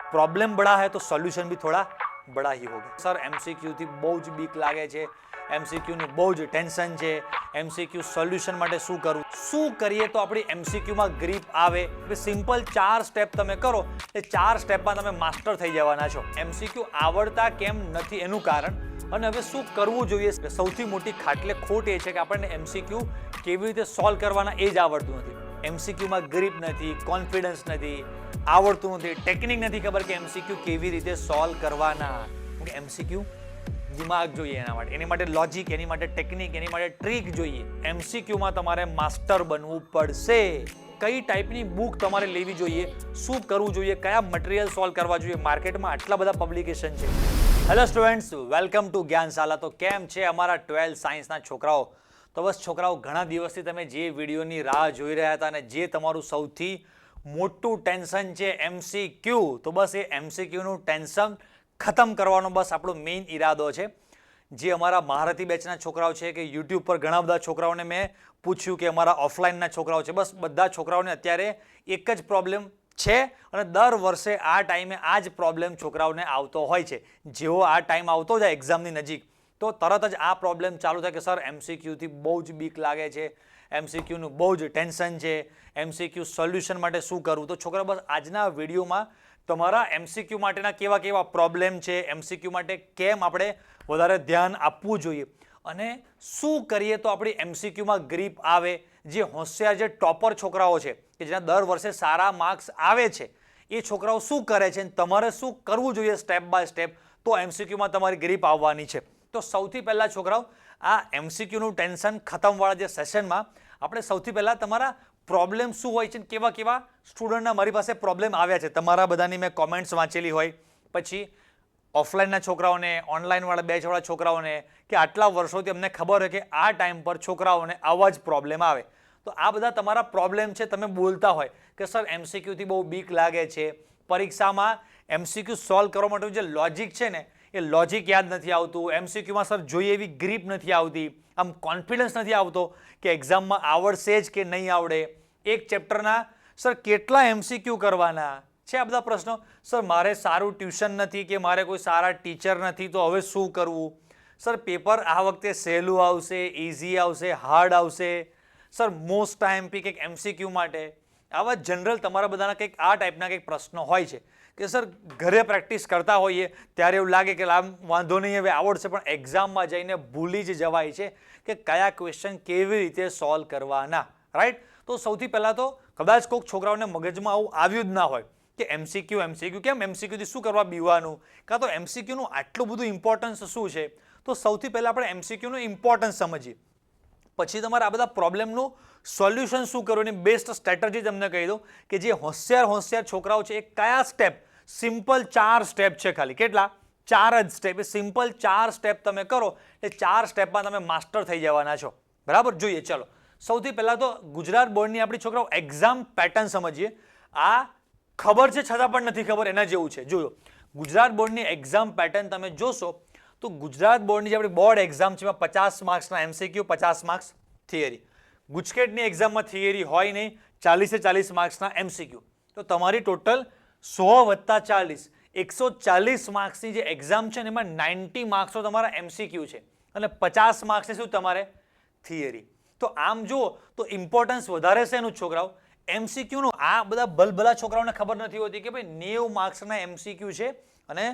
Problem बड़ा है तो सॉल्यूशन भी थोड़ा बड़ा ही होगा। सर एमसीक्यू थी बहुत ज बीक लागे छे, एमसीक्यू નું બહુ જ ટેન્શન છે, એમસીક્યુ સોલ્યુશન માટે શું કરવું, શું કરીએ તો આપણી એમસીક્યુ માં ગ્રીપ આવે। એટલે સિમ્પલ 4 સ્ટેપ તમે કરો એ 4 સ્ટેપમાં તમે માસ્ટર થઈ જવાના છો। એમસીક્યુ આવડતા કેમ નથી એનું કારણ અને હવે શું કરવું જોઈએ। સૌથી મોટી ખાટલે ખોટ એ છે કે આપણને એમસીક્યુ કેવી રીતે સોલ્વ કરવાના એ જ આવડતું નથી। એમસીક્યુ માં ગ્રીપ નથી, કોન્ફિડન્સ નથી, આવડતું નથી, ટેકનિક નથી ખબર કે એમસીક્યુ કેવી રીતે સોલ્વ કરવાના। એમસીક્યુ દિમાગ જોઈએ એની માટે લોજિક, એની માટે ટેકનિક, એની માટે ટ્રીક જોઈએ। એમસીક્યુ માં તમારે માસ્ટર બનવું પડશે। કઈ ટાઈપની બુક તમારે લેવી જોઈએ, શું કરવું જોઈએ, કયા મટીરિયલ સોલ્વ કરવા જોઈએ, માર્કેટમાં આટલા બધા પબ્લિકેશન છે। Hello students, welcome to Gyanshala. તો કેમ છે અમારા 12th સાયન્સના છોકરાઓ? તો બસ છોકરાઓ, ઘણા દિવસથી તમે જે વિડીયોની રાહ જોઈ રહ્યા હતા અને જે તમારું સૌથી મોટું ટેન્શન છે એમસીક્યુ, તો બસ એ એમસીક્યુનું ટેન્શન ખતમ કરવાનો બસ આપણો મેઇન ઈરાદો છે। જે અમારા મહારથી બેચના છોકરાઓ છે કે યુટ્યુબ પર ઘણા બધા છોકરાઓને મેં પૂછ્યું કે અમારા ઓફલાઈનના છોકરાઓ છે, બસ બધા છોકરાઓને અત્યારે એક જ પ્રોબ્લેમ છે અને દર વર્ષે આ ટાઈમે આ જ પ્રોબ્લેમ છોકરાઓને આવતો હોય છે। જેવો આ ટાઈમ આવતો જાય એક્ઝામની નજીક તો તરત જ આ પ્રોબ્લેમ ચાલુ થાય કે સર એમસીક્યુથી બહુ જ બીક લાગે છે, એમસીક્યુનું બહુ જ ટેન્શન છે, એમસીક્યુ સોલ્યુશન માટે શું કરવું। તો છોકરા, બસ આજના વિડીયોમાં તમારા એમસીક્યુ માટેના કેવા કેવા પ્રોબ્લેમ છે, એમસીક્યુ માટે કેમ આપણે વધારે ધ્યાન આપવું જોઈએ અને શું કરીએ તો આપણી એમસીક્યુમાં ગ્રીપ આવે। જે હોશિયાર, જે ટોપર છોકરાઓ છે કે જેના દર વર્ષે સારા માર્ક્સ આવે છે એ છોકરાઓ શું કરે છે અને તમારે શું કરવું જોઈએ સ્ટેપ બાય સ્ટેપ તો એમસીક્યુમાં તમારી ગ્રીપ આવવાની છે। તો સૌથી પહેલાં છોકરાઓ, આ એમસીક્યુનું ટેન્શન ખતમવાળા જે સેશનમાં આપણે સૌથી પહેલાં તમારા પ્રોબ્લેમ શું હોય છે, કેવા કેવા સ્ટુડન્ટના મારી પાસે પ્રોબ્લેમ આવ્યા છે તમારા બધાની મેં કોમેન્ટ્સ વાંચેલી હોય, પછી ઓફલાઈનના છોકરાઓને, ઓનલાઈનવાળા બેચવાળા છોકરાઓને કે આટલા વર્ષોથી અમને ખબર હોય કે આ ટાઈમ પર છોકરાઓને આવા જ પ્રોબ્લેમ આવે। તો આ બધા તમારા પ્રોબ્લેમ છે। તમે બોલતા હોય કે સર એમસીક્યુથી બહુ બીક લાગે છે, પરીક્ષામાં એમસીક્યુ સોલ્વ કરવા માટે જે લોજિક છે ને એ લોજિક યાદ નથી આવતું, એમસીક્યુમાં સર જોઈએ એવી ગ્રીપ નથી આવતી, આમ કોન્ફિડન્સ નથી આવતો કે એક્ઝામમાં આવડશે જ કે નહીં આવડે, એક ચેપ્ટરના સર કેટલા એમસીક્યુ કરવાના છે, આ બધા પ્રશ્નો। સર મારે સારું ટ્યુશન નથી કે મારે કોઈ સારા ટીચર નથી તો હવે શું કરવું, સર પેપર આ વખતે સહેલું આવશે, ઇઝી આવશે, હાર્ડ આવશે, સર મોસ્ટ આઈએમપી કંઈક એમસીક્યુ માટે। આવા જનરલ તમારા બધાના કંઈક આ ટાઈપના કંઈક પ્રશ્નો હોય છે કે સર ઘરે પ્રેક્ટિસ કરતા હોઈએ ત્યારે એવું લાગે કે આમ વાંધો નહીં હવે આવડશે, પણ એક્ઝામમાં જઈને ભૂલી જ જવાય છે કે કયા ક્વેશ્ચન કેવી રીતે સોલ્વ કરવાના, રાઈટ। તો સૌથી પહેલાં તો કદાચ કોઈક છોકરાઓને મગજમાં આવું આવ્યું જ ના હોય કે એમસીક્યુ કેમ, એમસીક્યુથી શું કરવા બીવાનું, કાં તો એમસીક્યુનું આટલું બધું ઇમ્પોર્ટન્સ શું છે। તો સૌથી પહેલાં આપણે એમસીક્યુનું ઇમ્પોર્ટન્સ સમજીએ, પછી તમારે આ બધા પ્રોબ્લેમનું સોલ્યુશન શું કરવું એની બેસ્ટ સ્ટ્રેટેજી તમને કહી દઉં કે જે હોશિયાર છોકરાઓ છે એ કયા સ્ટેપ, સિમ્પલ 4 સ્ટેપ છે ખાલી, કેટલા, 4 જ સ્ટેપ, એ સિમ્પલ 4 સ્ટેપ તમે કરો એ 4 સ્ટેપમાં તમે માસ્ટર થઈ જવાના છો, બરાબર। જોઈએ ચલો, સૌથી પહેલાં તો ગુજરાત બોર્ડની આપણી છોકરાઓ એક્ઝામ પેટર્ન સમજીએ। આ ખબર છે છતાં પણ નથી ખબર એના જેવું છે। જોયો, ગુજરાત બોર્ડની એક્ઝામ પેટર્ન તમે જોશો તો ગુજરાત બોર્ડની જે આપણી બોર્ડ એક્ઝામ છે એમાં 50 માર્ક્સના એમસીક્યુ, 50 માર્ક્સ થિયરી। ગુજકેટની એક્ઝામમાં થિયરી હોય નહીં, 40 માર્ક્સના એમસીક્યુ। તો તમારી ટોટલ 100 + 40 140 માર્ક્સની જે એક્ઝામ છે ને એમાં 90 માર્ક્સનો તમારા એમસીક્યુ છે અને 50 માર્ક્સની શું તમારે થિયરી। તો આમ જુઓ તો ઇમ્પોર્ટન્સ વધારે છે એનું છોકરાઓ એમસીક્યુનું। આ બધા ભલભલા છોકરાઓને ખબર નથી હોતી કે ભાઈ 90 માર્ક્સના એમસીક્યુ છે અને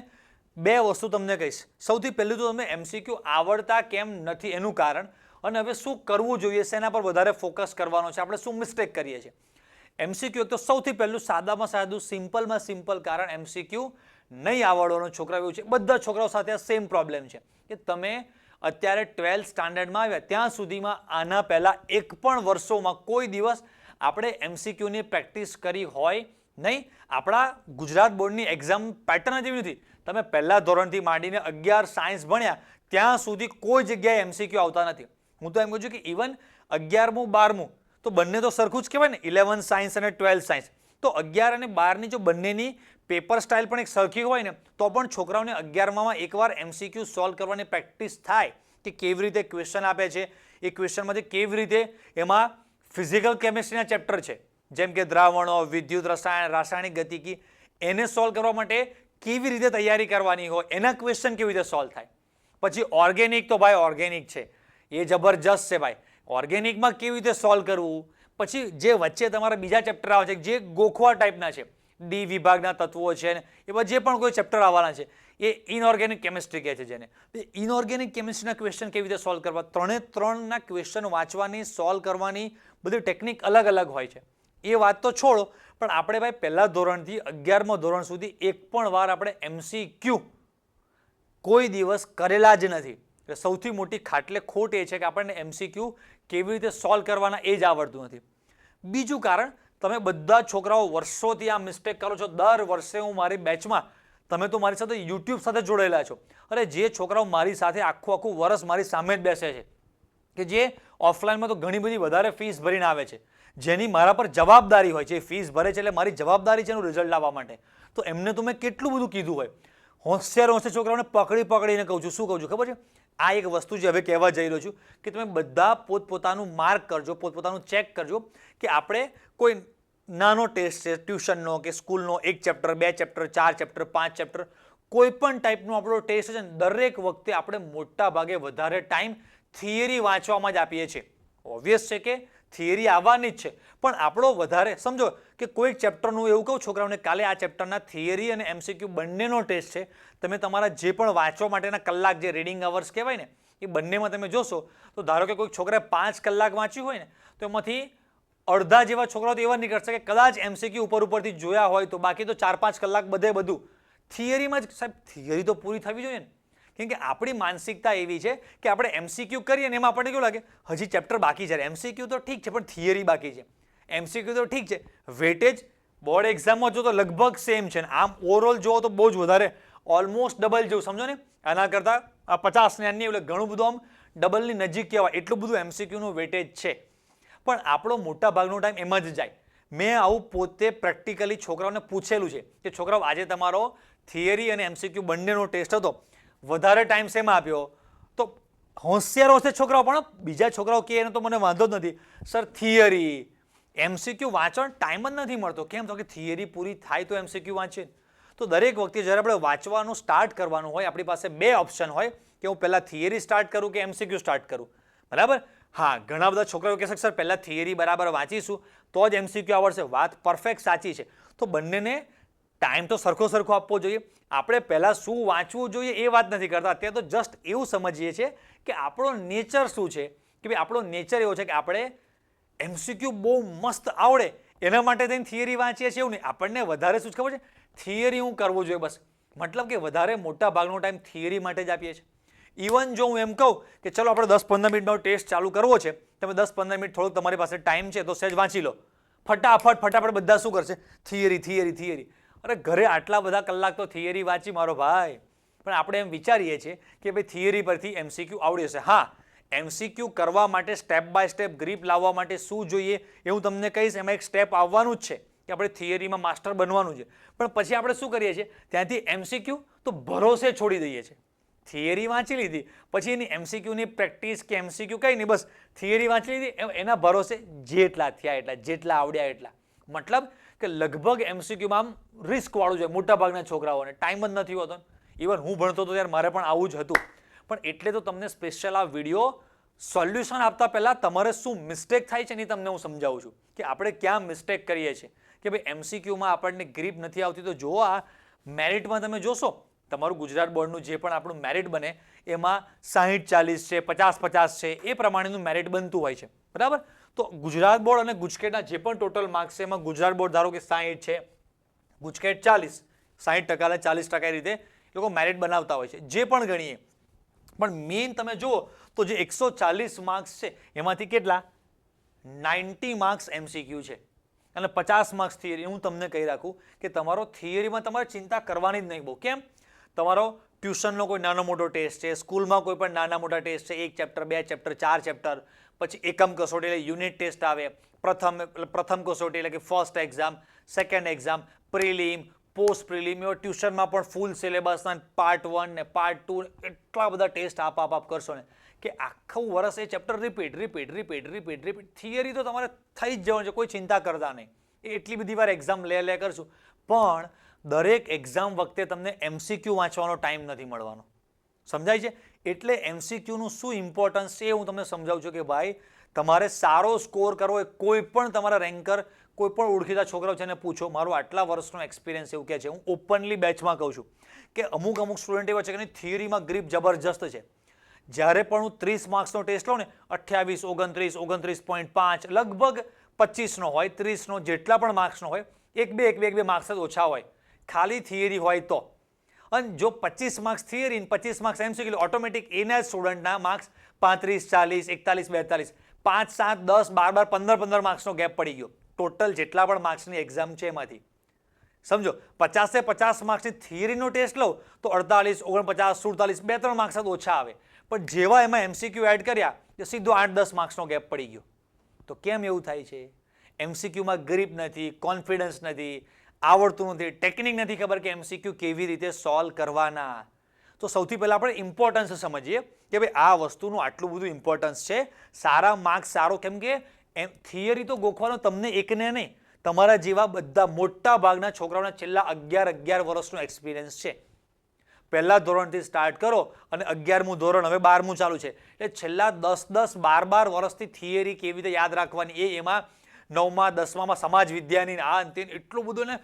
બે વસ્તુ તમને કહીશ। સૌથી પહેલું તો તમે એમસીક્યુ આવડતા કેમ નથી એનું કારણ અને હવે શું કરવું જોઈએ, શેના પર વધારે ફોકસ કરવાનો છે, આપણે શું મિસ્ટેક કરીએ છીએ। એમસીક્યુ તો સૌથી પહેલું સાદામાં સાદું, સિમ્પલમાં સિમ્પલ કારણ એમસીક્યુ નહીં આવડવાનો છોકરાઓ એવું છે। બધા છોકરાઓ સાથે આ સેમ પ્રોબ્લેમ છે કે તમે અત્યારે 12th સ્ટાન્ડર્ડમાં આવ્યા ત્યાં સુધીમાં આના પહેલાં એક પણ વર્ષોમાં કોઈ દિવસ આપણે એમસીક્યુની પ્રેક્ટિસ કરી હોય નહીં। આપણા ગુજરાત બોર્ડની એક્ઝામ પેટર્ન જેવી નથી, તમે પહેલા ધોરણથી માંડીને 11 સાયન્સ ભણ્યા ત્યાં સુધી કોઈ જગ્યાએ એમસીક્યુ આવતા નથી। હું તો એમ કહું છું કે ઇવન 11મું 12મું તો બંને તો સરખું જ કહેવાય ને, 11 સાયન્સ અને 12 સાયન્સ। તો 11 અને 12ની જો બંનેની પેપર સ્ટાઇલ પણ એક સરખી હોય ને તો પણ છોકરાઓને 11માં એકવાર એમસીક્યુ સોલ્વ કરવાની પ્રેક્ટિસ થાય કે કેવી રીતે ક્વેશ્ચન આપે છે, એ ક્વેશ્ચનમાંથી કેવી રીતે એમાં ફિઝિકલ કેમિસ્ટ્રીના ચેપ્ટર છે જેમ કે દ્રાવણો, વિદ્યુત રસાયણ, રાસાયણિક ગતિકી, એને સોલ્વ કરવા માટે કેવી રીતે તૈયારી કરવાની હોય, એના ક્વેશ્ચન કેવી રીતે સોલ્વ થાય. પછી ઓર્ગેનિક તો ભાઈ ઓર્ગેનિક છે, એ જબરજસ્ત છે ભાઈ. ઓર્ગેનિકમાં કેવી રીતે સોલ્વ કરવું. પછી જે વચ્ચે તમારા બીજા ચેપ્ટર આવે છે જે ગોખવા ટાઈપના છે, ડી વિભાગના તત્વો છે ને એવા જે પણ કોઈ ચેપ્ટર આવવાના છે એ ઇનઓર્ગેનિક કેમિસ્ટ્રી કહે છે જેને. ઇનઓર્ગેનિક કેમિસ્ટ્રીના ક્વેશ્ચન કેવી રીતે સોલ્વ કરવા, ત્રણના ક્વેશ્ચન વાંચવાની, સોલ્વ કરવાની બધી ટેકનિક અલગ અલગ હોય છે. એ વાત તો છોડો, પણ આપણે ભાઈ પહેલા ધોરણથી 11મા ધોરણ સુધી એક પણ વાર આપણે MCQ કોઈ દિવસ કરેલા જ નથી. સૌથી મોટી ખાટલે ખોટ એ છે કે આપણને MCQ કેવી રીતે સોલ્વ કરવાના એ જ આવડતું નથી. બીજું કારણ, તમે બધા છોકરાઓ વર્ષોથી આ મિસ્ટેક કરો છો. દર વર્ષે હું મારી બેચમાં, તમે તો મારી સાથે યુટ્યુબ સાથે જોડાયેલા છો. અરે જે છોકરાઓ મારી સાથે આખું વર્ષ મારી સામે જ બેસે છે, કે જે ઓફલાઈનમાં તો ઘણી બધી વધારે ફીસ ભરીને આવે છે, જેની મારા પર જવાબદારી હોય છે. ફીસ ભરે છે એટલે મારી જવાબદારી છે એનું રિઝલ્ટ લાવવા માટે. તો એમને તો મેં કેટલું બધું કીધું હોય. હોશિયાર છોકરાઓને પકડીને કહું છું. શું કહું છું ખબર છે? આ એક વસ્તુ જે હવે કહેવા જઈ રહ્યો છું કે તમે બધા પોતપોતાનું માર્ક કરજો, પોતપોતાનું ચેક કરજો કે આપણે કોઈ નાનો ટેસ્ટ છે ટ્યુશનનો કે સ્કૂલનો, 1 ચેપ્ટર, 2 ચેપ્ટર, 4 ચેપ્ટર, 5 ચેપ્ટર, કોઈ પણ ટાઈપનો આપણો ટેસ્ટ છે, દરેક વખતે આપણે મોટા ભાગે વધારે ટાઈમ થિયરી વાંચવામાં જ આપીએ છીએ. ઓબ્વિયસ છે કે થિયરી આવવાની જ છે, પણ આપણો વધારે સમજો કે કોઈ ચેપ્ટરનું એવું કહું છોકરાઓને કાલે આ ચેપ્ટરના થિયરી અને MCQ બંનેનો ટેસ્ટ છે. તમે તમારા જે પણ વાંચવા માટેના કલાક, જે રીડિંગ અવર્સ કહેવાય ને, એ બંનેમાં તમે જોશો તો ધારો કે કોઈ છોકરાએ 5 કલાક વાંચ્યું હોય ને, તો એમાંથી અડધા જેવા છોકરાઓ તો એવા નીકળશે કે કદાચ MCQ ઉપરથી જોયા હોય તો, બાકી તો 4-5 કલાક બધું થિયરીમાં જ. સાહેબ થિયરી તો પૂરી થવી જોઈએ ને, કેમ કે આપણી માનસિકતા એવી છે કે આપણે MCQ કરીએ ને એમાં આપણને કેવું લાગે હજી ચેપ્ટર બાકી છે. MCQ તો ઠીક છે પણ થિયરી બાકી છે. MCQ તો ઠીક છે, વેટેજ બોર્ડ એક્ઝામમાં જો તો લગભગ સેમ છે, આમ ઓવરઓલ જોવો તો બહુ જ વધારે, ઓલમોસ્ટ ડબલ જેવું સમજો ને. આના કરતાં આ 50 ને અન્ય એટલે ઘણું બધું આમ ડબલની નજીક કહેવાય, એટલું બધું MCQનું વેટેજ છે. પણ આપણો મોટા ભાગનો ટાઈમ એમાં જ જાય. મેં આવું પોતે પ્રેક્ટિકલી છોકરાઓને પૂછેલું છે કે છોકરાઓ આજે તમારો થિયરી અને MCQ બંનેનો ટેસ્ટ હતો, વધારે ટાઈમ શેમાં આપ્યો? તો હોશિયાર હશે છોકરાઓ, પણ બીજા છોકરાઓ કહે એને તો મને વાંધો જ નથી, સર થિયરી MCQ વાંચવાનો ટાઈમ જ નથી મળતો. કેમ? તો કે થિયરી પૂરી થાય તો MCQ વાંચે. તો દરેક વખતે જ્યારે આપણે વાંચવાનું સ્ટાર્ટ કરવાનું હોય, આપણી પાસે 2 ઓપ્શન હોય કે હું પહેલાં થિયરી સ્ટાર્ટ કરું કે MCQ સ્ટાર્ટ કરું. બરાબર? હા, ઘણા બધા છોકરાઓ કહેશે સર પહેલાં થિયરી બરાબર વાંચીશું તો જ MCQ આવડશે. વાત પરફેક્ટ સાચી છે. તો બંનેને ટાઈમ તો સરખો આપવો જોઈએ. આપણે પહેલાં શું વાંચવું જોઈએ એ વાત નથી કરતા, અત્યારે તો જસ્ટ એવું સમજીએ છીએ કે આપણો નેચર શું છે, કે ભાઈ આપણો નેચર એવો છે કે આપણે MCQ બહુ મસ્ત આવડે એના માટે થઈને થિયરી વાંચીએ છીએ. એવું નહીં, આપણને વધારે શું ખબર છે, થિયરી હું કરવું જોઈએ બસ. મતલબ કે વધારે મોટા ભાગનો ટાઈમ થિયરી માટે જ આપીએ છીએ. ઇવન જો હું એમ કહું કે ચલો આપણે 10-15 મિનિટનો ટેસ્ટ ચાલુ કરવો છે, તમે 10-15 મિનિટ થોડુંક તમારી પાસે ટાઈમ છે તો સહેજ વાંચી લો. ફટાફટ બધા શું કરશે? થિયરી. અરે ઘરે આટલા બધા કલાક તો થિયરી વાંચી મારો ભાઈ, પણ આપણે એમ વિચારીએ છીએ કે ભાઈ થિયરી પરથી MCQ આવડી હશે. હા, MCQ કરવા માટે સ્ટેપ બાય સ્ટેપ ગ્રીપ લાવવા માટે શું જોઈએ એ હું તમને કહીશ. એમાં એક સ્ટેપ આવવાનું જ છે કે આપણે થિયરીમાં માસ્ટર બનવાનું છે. પણ પછી આપણે શું કરીએ છીએ, ત્યાંથી MCQ તો ભરોસે છોડી દઈએ છીએ. થિયરી વાંચી લીધી પછી એની MCQની પ્રેક્ટિસ કે MCQ કંઈ નહીં, બસ થિયરી વાંચી લીધી, એના ભરોસે જેટલા થયા એટલા, જેટલા આવડ્યા એટલા. મતલબ કે લગભગ MCQમાં આમ રિસ્કવાળું છે મોટા ભાગના છોકરાઓને, ટાઈમ જ નથી હોતો. ઇવન હું ભણતો હતો ત્યારે મારે પણ આવું જ હતું. પણ એટલે તો તમને સ્પેશિયલ આ વિડીયો સોલ્યુશન આપતા પહેલાં તમારે શું મિસ્ટેક થાય છે ને તમને હું સમજાવું છું કે આપણે ક્યાં મિસ્ટેક કરીએ છીએ. કે ભાઈ MCQમાં આપણને ગ્રીપ નથી આવતી. તો જો આ મેરિટમાં તમે જોશો, તમારું ગુજરાત બોર્ડનું જે પણ આપણું મેરિટ બને એમાં 60-40 છે, 50-50 છે, એ પ્રમાણેનું મેરિટ બનતું હોય છે. બરાબર? તો ગુજરાત બોર્ડ અને ગુજકેટના જે પણ ટોટલ માર્ક્સ છે એમાં ગુજરાત બોર્ડ ધારો કે 60 છે, ગુજકેટ 40, 60% અને 40% એ રીતે લોકો મેરિટ બનાવતા હોય છે, જે પણ ગણીએ. પણ મેઇન તમે જુઓ તો જે 140 માર્ક્સ છે એમાંથી કેટલા 90 માર્ક્સ MCQ છે અને 50 માર્ક્સ થિયરી. હું તમને કહી રાખું કે તમારો થિયરીમાં તમારે ચિંતા કરવાની જ નહીં બહુ. કેમ? તમારો ટ્યુશનનો કોઈ નાનો મોટો ટેસ્ટ છે, સ્કૂલમાં કોઈ પણ નાના મોટા ટેસ્ટ છે, 1 ચેપ્ટર, 2 ચેપ્ટર, 4 ચેપ્ટર, પછી એકમ કસોટી એટલે યુનિટ ટેસ્ટ આવે, પ્રથમ કસોટી એટલે કે first exam, second exam, prelim, post prelim, એવા ટ્યુશનમાં પણ ફૂલ સિલેબસના પાર્ટ 1 ને પાર્ટ 2 એટલા બધા ટેસ્ટ આપ કરશો ને કે આખું વર્ષ એ ચેપ્ટર રિપીટ. થિયરી તો તમારે થઈ જ જવાનું છે, કોઈ ચિંતા કરતા નહીં. એ એટલી બધી વાર એક્ઝામ લે કરશું. પણ દરેક એક્ઝામ વખતે તમને MCQ વાંચવાનો ટાઈમ નથી મળવાનો. સમજાય છે? એટલે MCQનું શું ઇમ્પોર્ટન્સ છે એ હું તમને સમજાવું છું કે ભાઈ તમારે સારો સ્કોર કરવો હોય, કોઈ પણ તમારા રેન્કર, કોઈ પણ ઓળખીતા છોકરાઓ છે એને પૂછો. મારો આટલા વર્ષનો એક્સપિરિયન્સ એવું કહે છે, હું ઓપનલી બેચમાં કહું છું કે અમુક સ્ટુડન્ટ એવા છે કે એની થિયરીમાં ગ્રીપ જબરજસ્ત છે. જ્યારે પણ હું 30 માર્ક્સનો ટેસ્ટ લઉં ને, 28, 29, 29.5, લગભગ 25નો હોય, 30નો જેટલા પણ માર્ક્સનો હોય, એક બે માર્ક્સ જ ઓછા હોય ખાલી થિયરી હોય તો. અને જો 25 માર્ક્સ થિયરી અને 25 માર્ક્સ MCQ, ઓટોમેટિક એના સ્ટુડન્ટના માર્ક્સ 35, 40, 41, 42, 5, 7, 10, 12, 15 માર્ક્સનો ગેપ પડી ગયો ટોટલ જેટલા પણ માર્ક્સની એક્ઝામ છે એમાંથી. સમજો 50 માર્ક્સની થિયરીનો ટેસ્ટ લો તો 48, 49, 47, 2-3 માર્ક્સ જ ઓછા આવે. પણ જેવા એમાં MCQ એડ કર્યા તો સીધો 8-10 માર્ક્સનો ગેપ પડી ગયો. તો કેમ એવું થાય છે? MCQમાં ગ્રીપ નથી, કોન્ફિડન્સ નથી, આવડતું નથી, ટેકનિક નથી ખબર કે MCQ કેવી રીતે સોલ્વ કરવાના. તો સૌથી પહેલાં આપણે ઇમ્પોર્ટન્સ સમજીએ કે ભાઈ આ વસ્તુનું આટલું બધું ઇમ્પોર્ટન્સ છે. સારા માર્ક્સ સારો, કેમ કે થિયરી તો ગોખવાનો તમને એકને નહીં, તમારા જેવા બધા મોટા ભાગના છોકરાઓના છેલ્લા 11 વર્ષનો એક્સપિરિયન્સ છે. પહેલા ધોરણથી સ્ટાર્ટ કરો અને 11મું ધોરણ, હવે 12મું ચાલુ છે, એટલે છેલ્લા 10, 12 વર્ષથી થિયરી કેવી રીતે યાદ રાખવાની, એમાં 9માં 10માં સમાજ વિદ્યાની આ અંતે એટલું બધું ને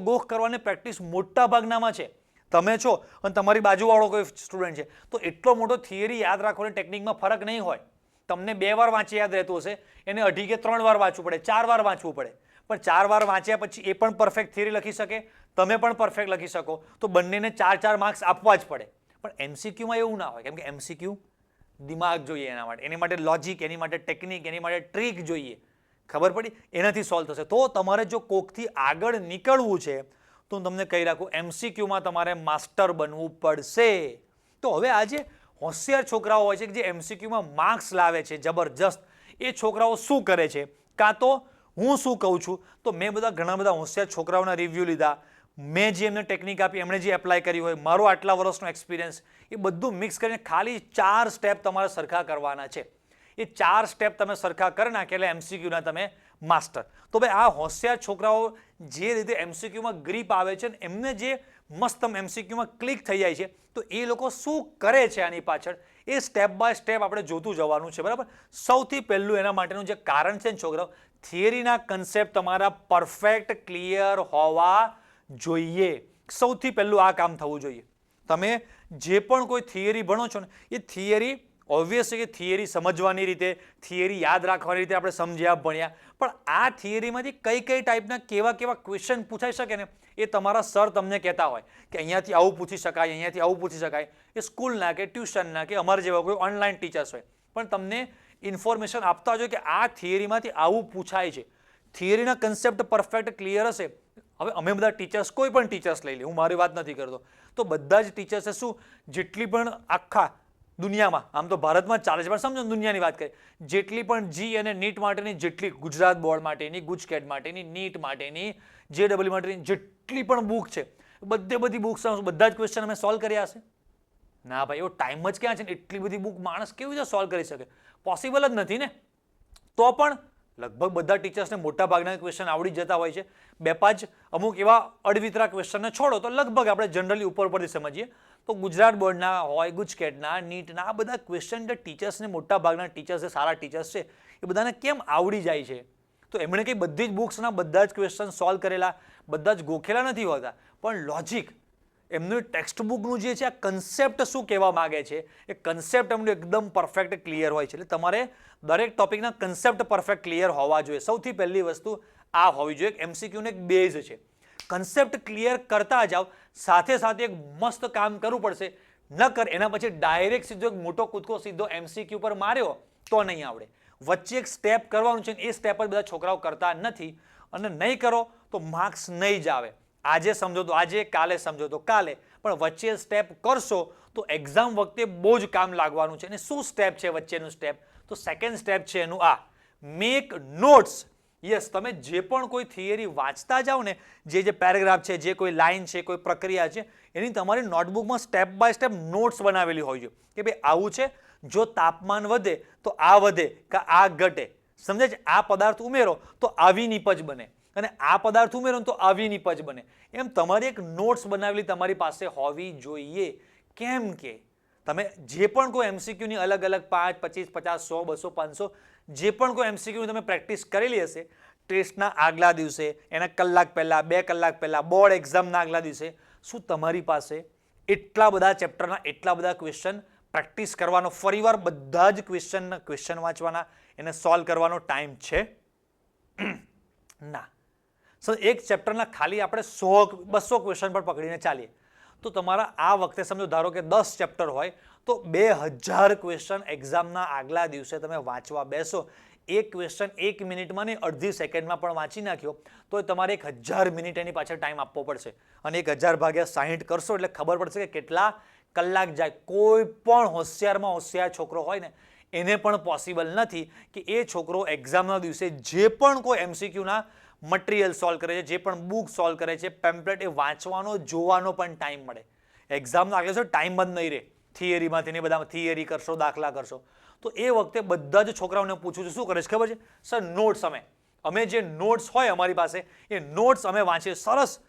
ગોખ કરવાની પ્રેક્ટિસ મોટા ભાગનામાં છે. તમે છો અને તમારી બાજુવાળો કોઈ સ્ટુડન્ટ છે તો એટલો મોટો થિયરી યાદ રાખવાની ટેકનિકમાં ફરક નહીં હોય. તમને 2 વાર વાંચી યાદ રહેતું હશે, એને 2 કે 3 વાર વાંચવું પડે, 4 વાર વાંચવું પડે. પણ 4 વાર વાંચ્યા પછી એ પણ પરફેક્ટ થિયરી લખી શકે, તમે પણ પરફેક્ટ લખી શકો, તો બંનેને 4 માર્ક્સ આપવા જ પડે. પણ MCQમાં એવું ના હોય, કેમ કે MCQ દિમાગ જોઈએ એના માટે, એની માટે લોજિક, એની માટે ટેકનિક, એની માટે ટ્રીક જોઈએ. ખબર પડી? એનાથી સોલ્વ થશે. તો તમારે જો કોકથી આગળ નીકળવું છે તો હું તમને કહી રાખું, MCQમાં તમારે માસ્ટર બનવું પડશે. તો હવે આજે હોશિયાર છોકરાઓ હોય છે કે જે MCQમાં માર્ક્સ લાવે છે જબરજસ્ત, એ છોકરાઓ શું કરે છે, કાં તો હું શું કહું છું, તો મેં ઘણા બધા હોશિયાર છોકરાઓના રિવ્યૂ લીધા, મેં જે એમને ટેકનિક આપી, એમણે જે એપ્લાય કરી હોય, મારો આટલા વર્ષનો એક્સપિરિયન્સ, એ બધું મિક્સ કરીને ખાલી 4 સ્ટેપ તમારે સરખા કરવાના છે. એ 4 સ્ટેપ તમે સરખા કરી નાખે એટલે MCQના તમે માસ્ટર. તો ભાઈ આ હોશિયાર છોકરાઓ જે રીતે MCQમાં ગ્રીપ આવે છે ને એમને જે મસ્ત MCQમાં ક્લિક થઈ જાય છે, તો એ લોકો શું કરે છે આની પાછળ, એ સ્ટેપ બાય સ્ટેપ આપણે જોતું જવાનું છે. બરાબર? સૌથી પહેલું એના માટેનું જે કારણ છે ને છોકરાઓ, થિયરીના કન્સેપ્ટ તમારા પરફેક્ટ ક્લિયર હોવા જોઈએ. સૌથી પહેલું આ કામ થવું જોઈએ. તમે જે પણ કોઈ થિયરી ભણો છો ને, એ થિયરી ઓબ્વિયસ છે કે થિયરી સમજવાની રીતે, થિયરી યાદ રાખવાની રીતે આપણે સમજ્યા ભણ્યા, પણ આ થિયરીમાંથી કઈ ટાઈપના કેવા ક્વેશ્ચન પૂછાઈ શકે ને, એ તમારા સર તમને કહેતા હોય કે અહીંયાથી આવું પૂછી શકાય, અહીંયાથી આવું પૂછી શકાય. એ સ્કૂલના કે ટ્યુશનના કે અમારા જેવા કોઈ ઓનલાઈન ટીચર્સ હોય, પણ તમને ઇન્ફોર્મેશન આપતા હોય કે આ થિયરીમાંથી આવું પૂછાય છે. થિયરીના કન્સેપ્ટ પરફેક્ટ ક્લિયર હશે. હવે અમે બધા ટીચર્સ, કોઈ પણ ટીચર્સ લઈ લે, હું મારી વાત નથી કરતો, તો બધા જ ટીચર્સે શું, જેટલી પણ આખા દુનિયામાં, આમ તો ભારતમાં જ ચાલે છે પણ સમજો દુનિયાની વાત કરીએ, જેટલી પણ જી અને નીટ માટેની, જેટલી ગુજરાત બોર્ડ માટેની, ગુજકેટ માટેની, નીટ માટેની, JEE માટેની જેટલી પણ બુક છે, બધી બુક્સ બધા જ ક્વેશ્ચન અમે સોલ્વ કર્યા હશે? ના ભાઈ, એવો ટાઈમ જ ક્યાં છે ને એટલી બધી બુક માણસ કેવી રીતે સોલ્વ કરી શકે? પોસિબલ જ નથી ને. તો પણ લગભગ બધા ટીચર્સને મોટા ભાગના ક્વેશ્ચન આવડી જતા હોય છે. 2-5 અમુક એવા અડવિતરા ક્વેશ્ચનને છોડો તો લગભગ આપણે જનરલી ઉપર પરથી સમજીએ તો ગુજરાત બોર્ડના હોય, ગુજકેટના, નીટના, આ બધા ક્વેશ્ચન જે ટીચર્સને, મોટા ભાગના ટીચર્સ, સારા ટીચર્સ છે, એ બધાને કેમ આવડી જાય છે? તો એમણે કંઈ બધી જ બુક્સના બધા જ ક્વેશ્ચન સોલ્વ કરેલા, બધા જ ગોખેલા નથી હોતા, પણ લોજિક, એમનું ટેક્સ્ટ બુકનું જે છે આ કન્સેપ્ટ શું કહેવા માંગે છે, એ કન્સેપ્ટ એમનું એકદમ પરફેક્ટ ક્લિયર હોય છે. એટલે તમારે દરેક ટોપિકના કન્સેપ્ટ પરફેક્ટ ક્લિયર હોવા જોઈએ. સૌથી પહેલી વસ્તુ આ હોવી જોઈએ. MCQનું એક બેઝ છે. કન્સેપ્ટ ક્લિયર કરતા જાઓ, સાથે સાથે એક મસ્ત કામ કરવું પડશે. ન કર એના પછી ડાયરેક્ટ સીધો એક મોટો કૂદકો સીધો MCQ પર માર્યો તો નહીં આવડે. વચ્ચે એક સ્ટેપ કરવાનું છે, એ સ્ટેપ જ બધા છોકરાઓ કરતા નથી, અને નહીં કરો તો માર્ક્સ નહીં જ આવે. આજે સમજો તો આજે, કાલે સમજો તો કાલે, પણ વચ્ચે સ્ટેપ કરશો તો એક્ઝામ વખતે બહુ જ કામ લાગવાનું છે. અને શું સ્ટેપ છે વચ્ચેનું સ્ટેપ? તો સેકન્ડ સ્ટેપ છે એનું આ, મેક નોટ્સ. યસ, તમે જે પણ કોઈ થિયરી વાંચતા જાઓ ને, જે પેરેગ્રાફ છે, જે કોઈ લાઈન છે, કોઈ પ્રક્રિયા છે, એની તમારી નોટબુકમાં સ્ટેપ બાય સ્ટેપ નોટ્સ બનાવેલી હોય છે કે ભાઈ આવું છે, જો તાપમાન વધે તો આ વધે કે આ ઘટે, સમજે છે? આ પદાર્થ ઉમેરો તો આવી નિપજ બને, અને આ પદાર્થ ઉમેરો તો આવી નિપજ બને. એમ તમારી એક નોટ્સ બનાવેલી તમારી પાસે હોવી જોઈએ. કેમ કે તમે જે પણ કોઈ એમસીક્યુની અલગ અલગ 5, 25, 50, 100, 200, 500 જે પણ કોઈ એમસીક્યુની તમે પ્રેક્ટિસ કરેલી હશે, ટેસ્ટના આગલા દિવસે, એના કલાક પહેલા, 2 કલાક પહેલા, બોર્ડ એક્ઝામના આગલા દિવસે, શું તમારી પાસે એટલા બધા ચેપ્ટરના એટલા બધા ક્વેશ્ચન પ્રેક્ટિસ કરવાનો, ફરીવાર બધા જ ક્વેશ્ચન વાંચવાના, એને સોલ્વ કરવાનો ટાઈમ છે? ના. સર એક ચેપ્ટરના ખાલી આપણે 100-200 ક્વેશ્ચન પર પકડીને ચાલીએ તો તમારા આ વખતે સમજો ધારો કે 10 ચેપ્ટર હોય તો 2000 ક્વેશ્ચન એક્ઝામના આગલા દિવસે તમે વાંચવા બેસો. એક ક્વેશ્ચન 1 મિનિટમાં નહીં, અડધી સેકન્ડમાં પણ વાંચી નાખ્યો તો તમારે 1000 મિનિટ એની પાછળ ટાઈમ આપવો પડશે. અને 1000 ભાગ્યા 60 કરશો એટલે ખબર પડશે કે કેટલા કલાક જાય. કોઈ પણ હોશિયારમાં હોશિયાર છોકરો હોય ને એને પણ પોસિબલ નથી કે એ છોકરો એક્ઝામના દિવસે જે પણ કોઈ એમસીક્યુના મટીરિયલ સોલ્વ કરે છે, જે પણ બુક સોલ્વ કરે છે, પેમ્પલેટ, એ વાંચવાનો જોવાનો પણ ટાઈમ મળે. એક્ઝામનો આગળ છે ટાઈમ જ નહીં રહે. થિયરીમાંથી ને બધા થિયરી કરશો, દાખલા કરશો તો એ વખતે બધા જ છોકરાઓને પૂછું છું શું કરે છે ખબર છે? સર નોટ્સ અમે જે નોટ્સ હોય અમારી પાસે એ નોટ્સ અમે વાંચીએ. સરસ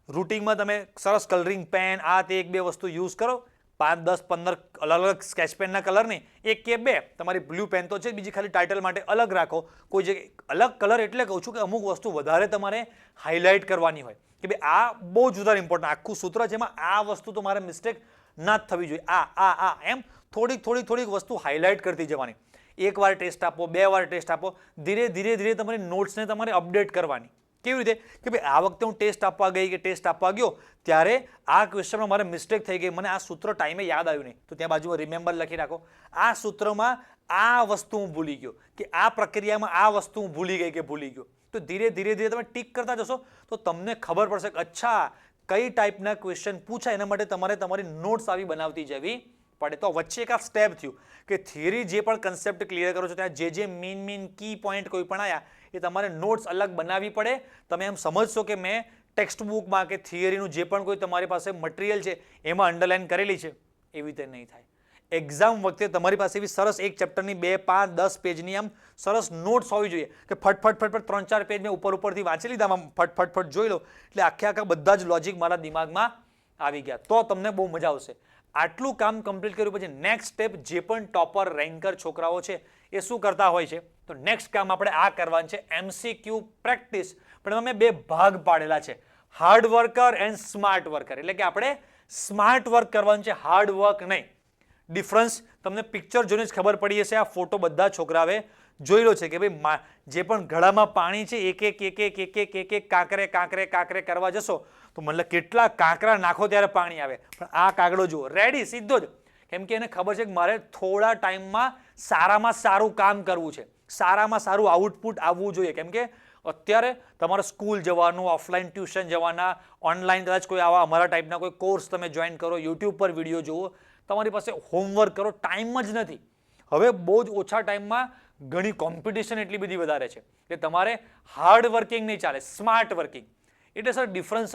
રૂટિનમાં તમે સરસ કલરિંગ પેન આ તે 1-2 વસ્તુ યુઝ કરો. 5, 10, 15 અલગ અલગ સ્કેચ પેનના કલર નહીં, 1 કે 2. તમારી બ્લુ પેન તો છે, બીજી ખાલી ટાઇટલ માટે અલગ રાખો. કોઈ જગ્યાએ અલગ કલર એટલે કહું છું કે અમુક વસ્તુ વધારે તમારે હાઇલાઇટ કરવાની હોય કે ભાઈ આ બહુ જ વધારે ઇમ્પોર્ટન્ટ આખું સૂત્ર છે, એમાં આ વસ્તુ તમારે મિસ્ટેક ના જ થવી જોઈએ. આ એમ થોડીક વસ્તુ હાઇલાઇટ કરતી જવાની. એકવાર ટેસ્ટ આપો, 2 વાર ટેસ્ટ આપો, ધીરે તમારી નોટ્સને તમારે અપડેટ કરવાની. કેવી રીતે કે ભાઈ આ વખતે હું ટેસ્ટ આપવા ગઈ કે ટેસ્ટ આપવા ગયો ત્યારે આ ક્વેશ્ચનમાં મારે મિસ્ટેક થઈ ગઈ, મને આ સૂત્ર ટાઈમે યાદ આવ્યું નહીં, તો ત્યાં બાજુમાં રિમેમ્બર લખી રાખો. આ સૂત્રમાં આ વસ્તુ હું ભૂલી ગયો કે આ પ્રક્રિયામાં આ વસ્તુ હું ભૂલી ગઈ કે ભૂલી ગયો. તો ધીરે તમે ટીક કરતા જશો તો તમને ખબર પડશે કે અચ્છા કઈ ટાઈપના ક્વેશ્ચન પૂછાય. એના માટે તમારે તમારી નોટ્સ આવી બનાવતી જવી પડે. તો વચ્ચે એક આ સ્ટેપ થયું કે થિયરી જે પણ કન્સેપ્ટ ક્લિયર કરો છો ત્યાં જે મેઇન કી પોઈન્ટ કોઈ પણ આવ્યા એ તમારે નોટ્સ અલગ બનાવવી પડે. તમે એમ સમજશો કે મેં ટેક્સ્ટ બુકમાં કે થિયરીનું જે પણ કોઈ તમારી પાસે મટીરિયલ છે એમાં અંડરલાઇન કરેલી છે, એવી રીતે નહીં થાય. એક્ઝામ વખતે તમારી પાસે એવી સરસ એક ચેપ્ટરની 2, 5, 10 પેજની આમ સરસ નોટ્સ હોવી જોઈએ કે ફટ 3-4 પેજ મેં ઉપરથી વાંચી લીધા, આમ ફટ જોઈ લો એટલે આખા બધા જ લોજિક મારા દિમાગમાં આવી ગયા. તો તમને બહુ મજા આવશે. આટલું કામ કમ્પ્લીટ કર્યું પછી નેક્સ્ટ સ્ટેપ જે પણ ટોપર રેન્કર છોકરાઓ છે એ શું કરતા હોય છે, તો નેક્સ્ટ કામ આપણે આ કરવાનું છે એમસીક્યુ પ્રેક્ટિસ. પણ એમાં મેં 2 ભાગ પાડેલા છે, hard worker and smart worker. એટલે કે આપણે સ્માર્ટ વર્ક કરવાનું છે, હાર્ડ વર્ક નહીં. ડિફરન્સ તમને પિક્ચર જોઈને જ ખબર પડી હશે. આ ફોટો બધા છોકરાઓએ જોયેલો છે કે ભાઈ જે પણ ગળામાં પાણી છે એક કાંકરે કરવા જશો તો મતલબ કેટલા કાંકરા નાખો ત્યારે પાણી આવે. પણ આ કાગડો જુઓ રેડી સીધો જ, કેમ કે એને ખબર છે કે મારે થોડા ટાઈમમાં સારામાં સારું કામ કરવું છે, સારામાં સારું આઉટપુટ આવવું જોઈએ. કેમ કે અત્યારે તમારે સ્કૂલ જવાનું, ઓફલાઈન ટ્યુશન જવાના, ઓનલાઈન કદાચ કોઈ આવા અમારા ટાઈપના કોઈ કોર્સ તમે જોઈન કરો, યુટ્યુબ પર વિડીયો જુઓ, તમારી પાસે હોમવર્ક કરો, ટાઈમ જ નથી. હવે બહુ જ ઓછા ટાઈમમાં ઘણી કોમ્પિટિશન એટલી બધી વધારે છે કે તમારે હાર્ડ વર્કિંગ નહીં ચાલે, સ્માર્ટ વર્કિંગ. એટલે સર ડિફરન્સ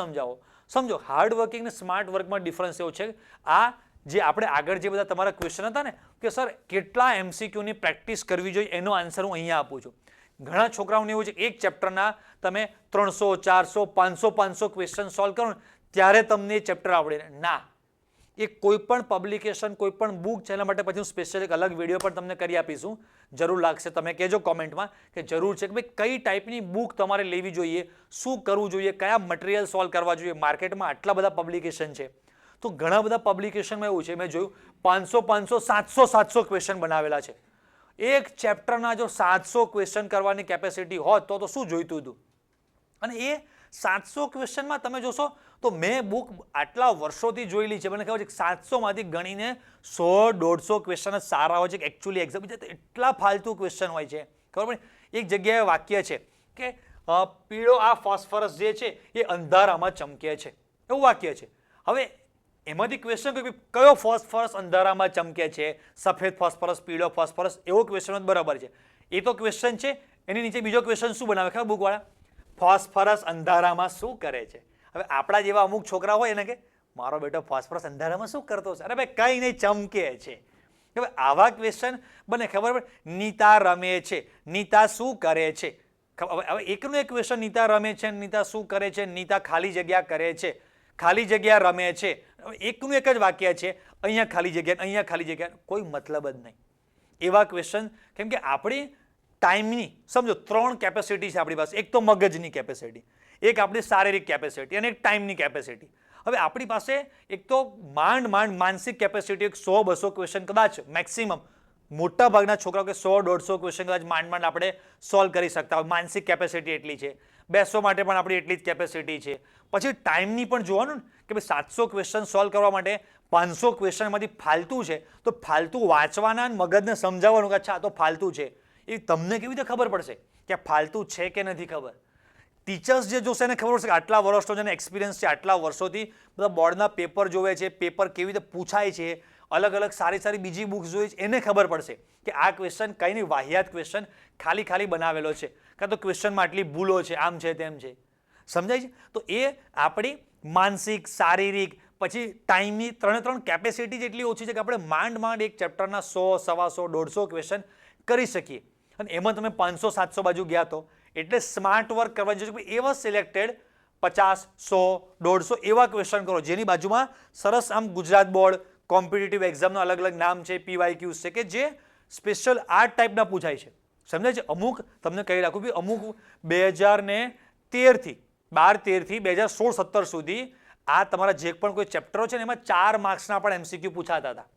સમજો હાર્ડ વર્કિંગ ને સ્માર્ટ વર્કમાં ડિફરન્સ એવો છે. આ જે આપણે આગળ જે બધા તમારા ક્વેશ્ચન હતા ને કે સર કેટલા એમસીક્યુની પ્રેક્ટિસ કરવી જોઈએ એનો આન્સર હું અહીંયા આપું છું. ઘણા છોકરાઓને એવું છે એક ચેપ્ટરના તમે 300, 400, 500 ક્વેશ્ચન સોલ્વ કરો ત્યારે તમને એ ચેપ્ટર આવડે. ના, એ કોઈ પણ પબ્લિકેશન, કોઈ પણ બુક છે એના માટે પછી હું સ્પેશિયલ એક અલગ વિડીયો પણ તમને કરી આપીશું. જરૂર લાગશે, તમે કહેજો કોમેન્ટમાં કે જરૂર છે કે ભાઈ કઈ ટાઈપની બુક તમારે લેવી જોઈએ, શું કરવું જોઈએ, કયા મટીરિયલ સોલ્વ કરવા જોઈએ. માર્કેટમાં આટલા બધા પબ્લિકેશન છે તો ઘણા બધા પબ્લિકેશનમાં એવું છે, મેં જોયું 500, 700 ક્વેશ્ચન બનાવેલા છે. એક ચેપ્ટરના જો 700 ક્વેશ્ચન કરવાની કેપેસિટી હોત તો શું જોઈતું હતું. અને એ 700 ક્વેશ્ચનમાં તમે જોશો તો મેં બુક આટલા વર્ષોથી જોયેલી છે, મને ખબર છે 700માંથી ગણીને 100-150 ક્વેશ્ચન જ સારા હોય છે કે એકચ્યુઅલી એક્ઝામ એટલા ફાલતુ ક્વેશ્ચન હોય છે. ખબર પડે એક જગ્યાએ વાક્ય છે કે પીળો આ ફોસ્ફરસ જે છે એ અંધારામાં ચમકે છે, એવું વાક્ય છે. હવે એમાંથી ક્વેશ્ચન કયો ફોસ્ફરસ અંધારામાં ચમકે છે, સફેદ ફોસ્ફરસ, પીળો ફોસ્ફરસ, એવો ક્વેશ્ચન જ બરાબર છે. એ તો ક્વેશ્ચન છે, એની નીચે બીજો ક્વેશ્ચન શું બનાવે ખબર બુકવાળા, ફોસ્ફરસ અંધારામાં શું કરે છે. હવે આપણા જેવા અમુક છોકરા હોય એને કે મારો બેટો ફોસ્ફરસ અંધારામાં શું કરતો છે, અરે ભાઈ કઈ નહીં ચમકે છે. હવે આવા ક્વેશ્ચન બને. ખબર પડે નીતા રમે છે, નીતા શું કરે છે, હવે એકનું એક ક્વેશ્ચન નીતા રમે છે, નીતા શું કરે છે, નીતા ખાલી જગ્યા કરે છે, ખાલી જગ્યા રમે છે, એકનું એક જ વાક્ય છે, અહીંયા ખાલી જગ્યા, અહીંયા ખાલી જગ્યા, કોઈ મતલબ જ નહીં એવા ક્વેશ્ચન. કેમ કે આપણી ટાઈમની સમજો 3 કેપેસિટી છે આપણી પાસે. એક તો મગજની કેપેસિટી, એક આપણી શારીરિક કેપેસિટી અને એક ટાઈમની કેપેસિટી. હવે આપણી પાસે એક તો માંડ માનસિક કેપેસિટી 100-200 ક્વેશ્ચન કદાચ મેક્સિમમ, મોટા ભાગના છોકરાઓ કે 100-150 ક્વેશ્ચન કદાચ માંડ આપણે સોલ્વ કરી શકતા હોય. માનસિક કેપેસિટી એટલી છે. બેસવા માટે પણ આપણી એટલી જ કેપેસિટી છે. પછી ટાઈમની પણ જોવાનું કે ભાઈ 700 ક્વેશ્ચન સોલ્વ કરવા માટે 500 ક્વેશ્ચનમાંથી ફાલતુ છે, તો ફાલતુ વાંચવાના અને મગજને સમજાવવાનું કે અચ્છા આ તો ફાલતુ છે. એ તમને કેવી રીતે ખબર પડશે કે આ ફાલતુ છે કે નથી ખબર? ટીચર્સ જે જોશે એને ખબર પડશે કે આટલા વર્ષનો જેને એક્સપિરિયન્સ છે, આટલા વર્ષોથી બધા બોર્ડના પેપર જોવે છે, પેપર કેવી રીતે પૂછાય છે, અલગ અલગ સારી બીજી બુક્સ જોઈ છે, એને ખબર પડશે કે આ ક્વેશ્ચન કંઈ નહીં, વાહિયાત ક્વેશ્ચન ખાલી બનાવેલો છે, કાં તો ક્વેશ્ચનમાં આટલી ભૂલો છે, આમ છે તેમ છે. સમજાય છે? તો એ આપણી માનસિક, શારીરિક, પછી ટાઈમની 3 કેપેસિટી જેટલી ઓછી છે કે આપણે માંડ એક ચેપ્ટરના 100, 125, 150 ક્વેશ્ચન કરી શકીએ. અને એમાં તમે 500-700 બાજુ ગયા તો એટલે સ્માર્ટ વર્ક કરવાની જરૂર છે. એવા સિલેક્ટેડ 50, 100, 150 એવા ક્વેશ્ચન કરો જેની બાજુમાં સરસ આમ ગુજરાત બોર્ડ કોમ્પિટિટિવ એક્ઝામના અલગ નામ છે, PYQs છે, કે જે સ્પેશિયલ આ ટાઈપના પૂછાય છે. સમજાય છે? અમુક તમને કહી રાખું કે અમુક 2013થી 2016-17 સુધી આ તમારા જે પણ કોઈ ચેપ્ટરો છે ને એમાં 4 માર્ક્સના પણ MCQ પૂછાતા હતા.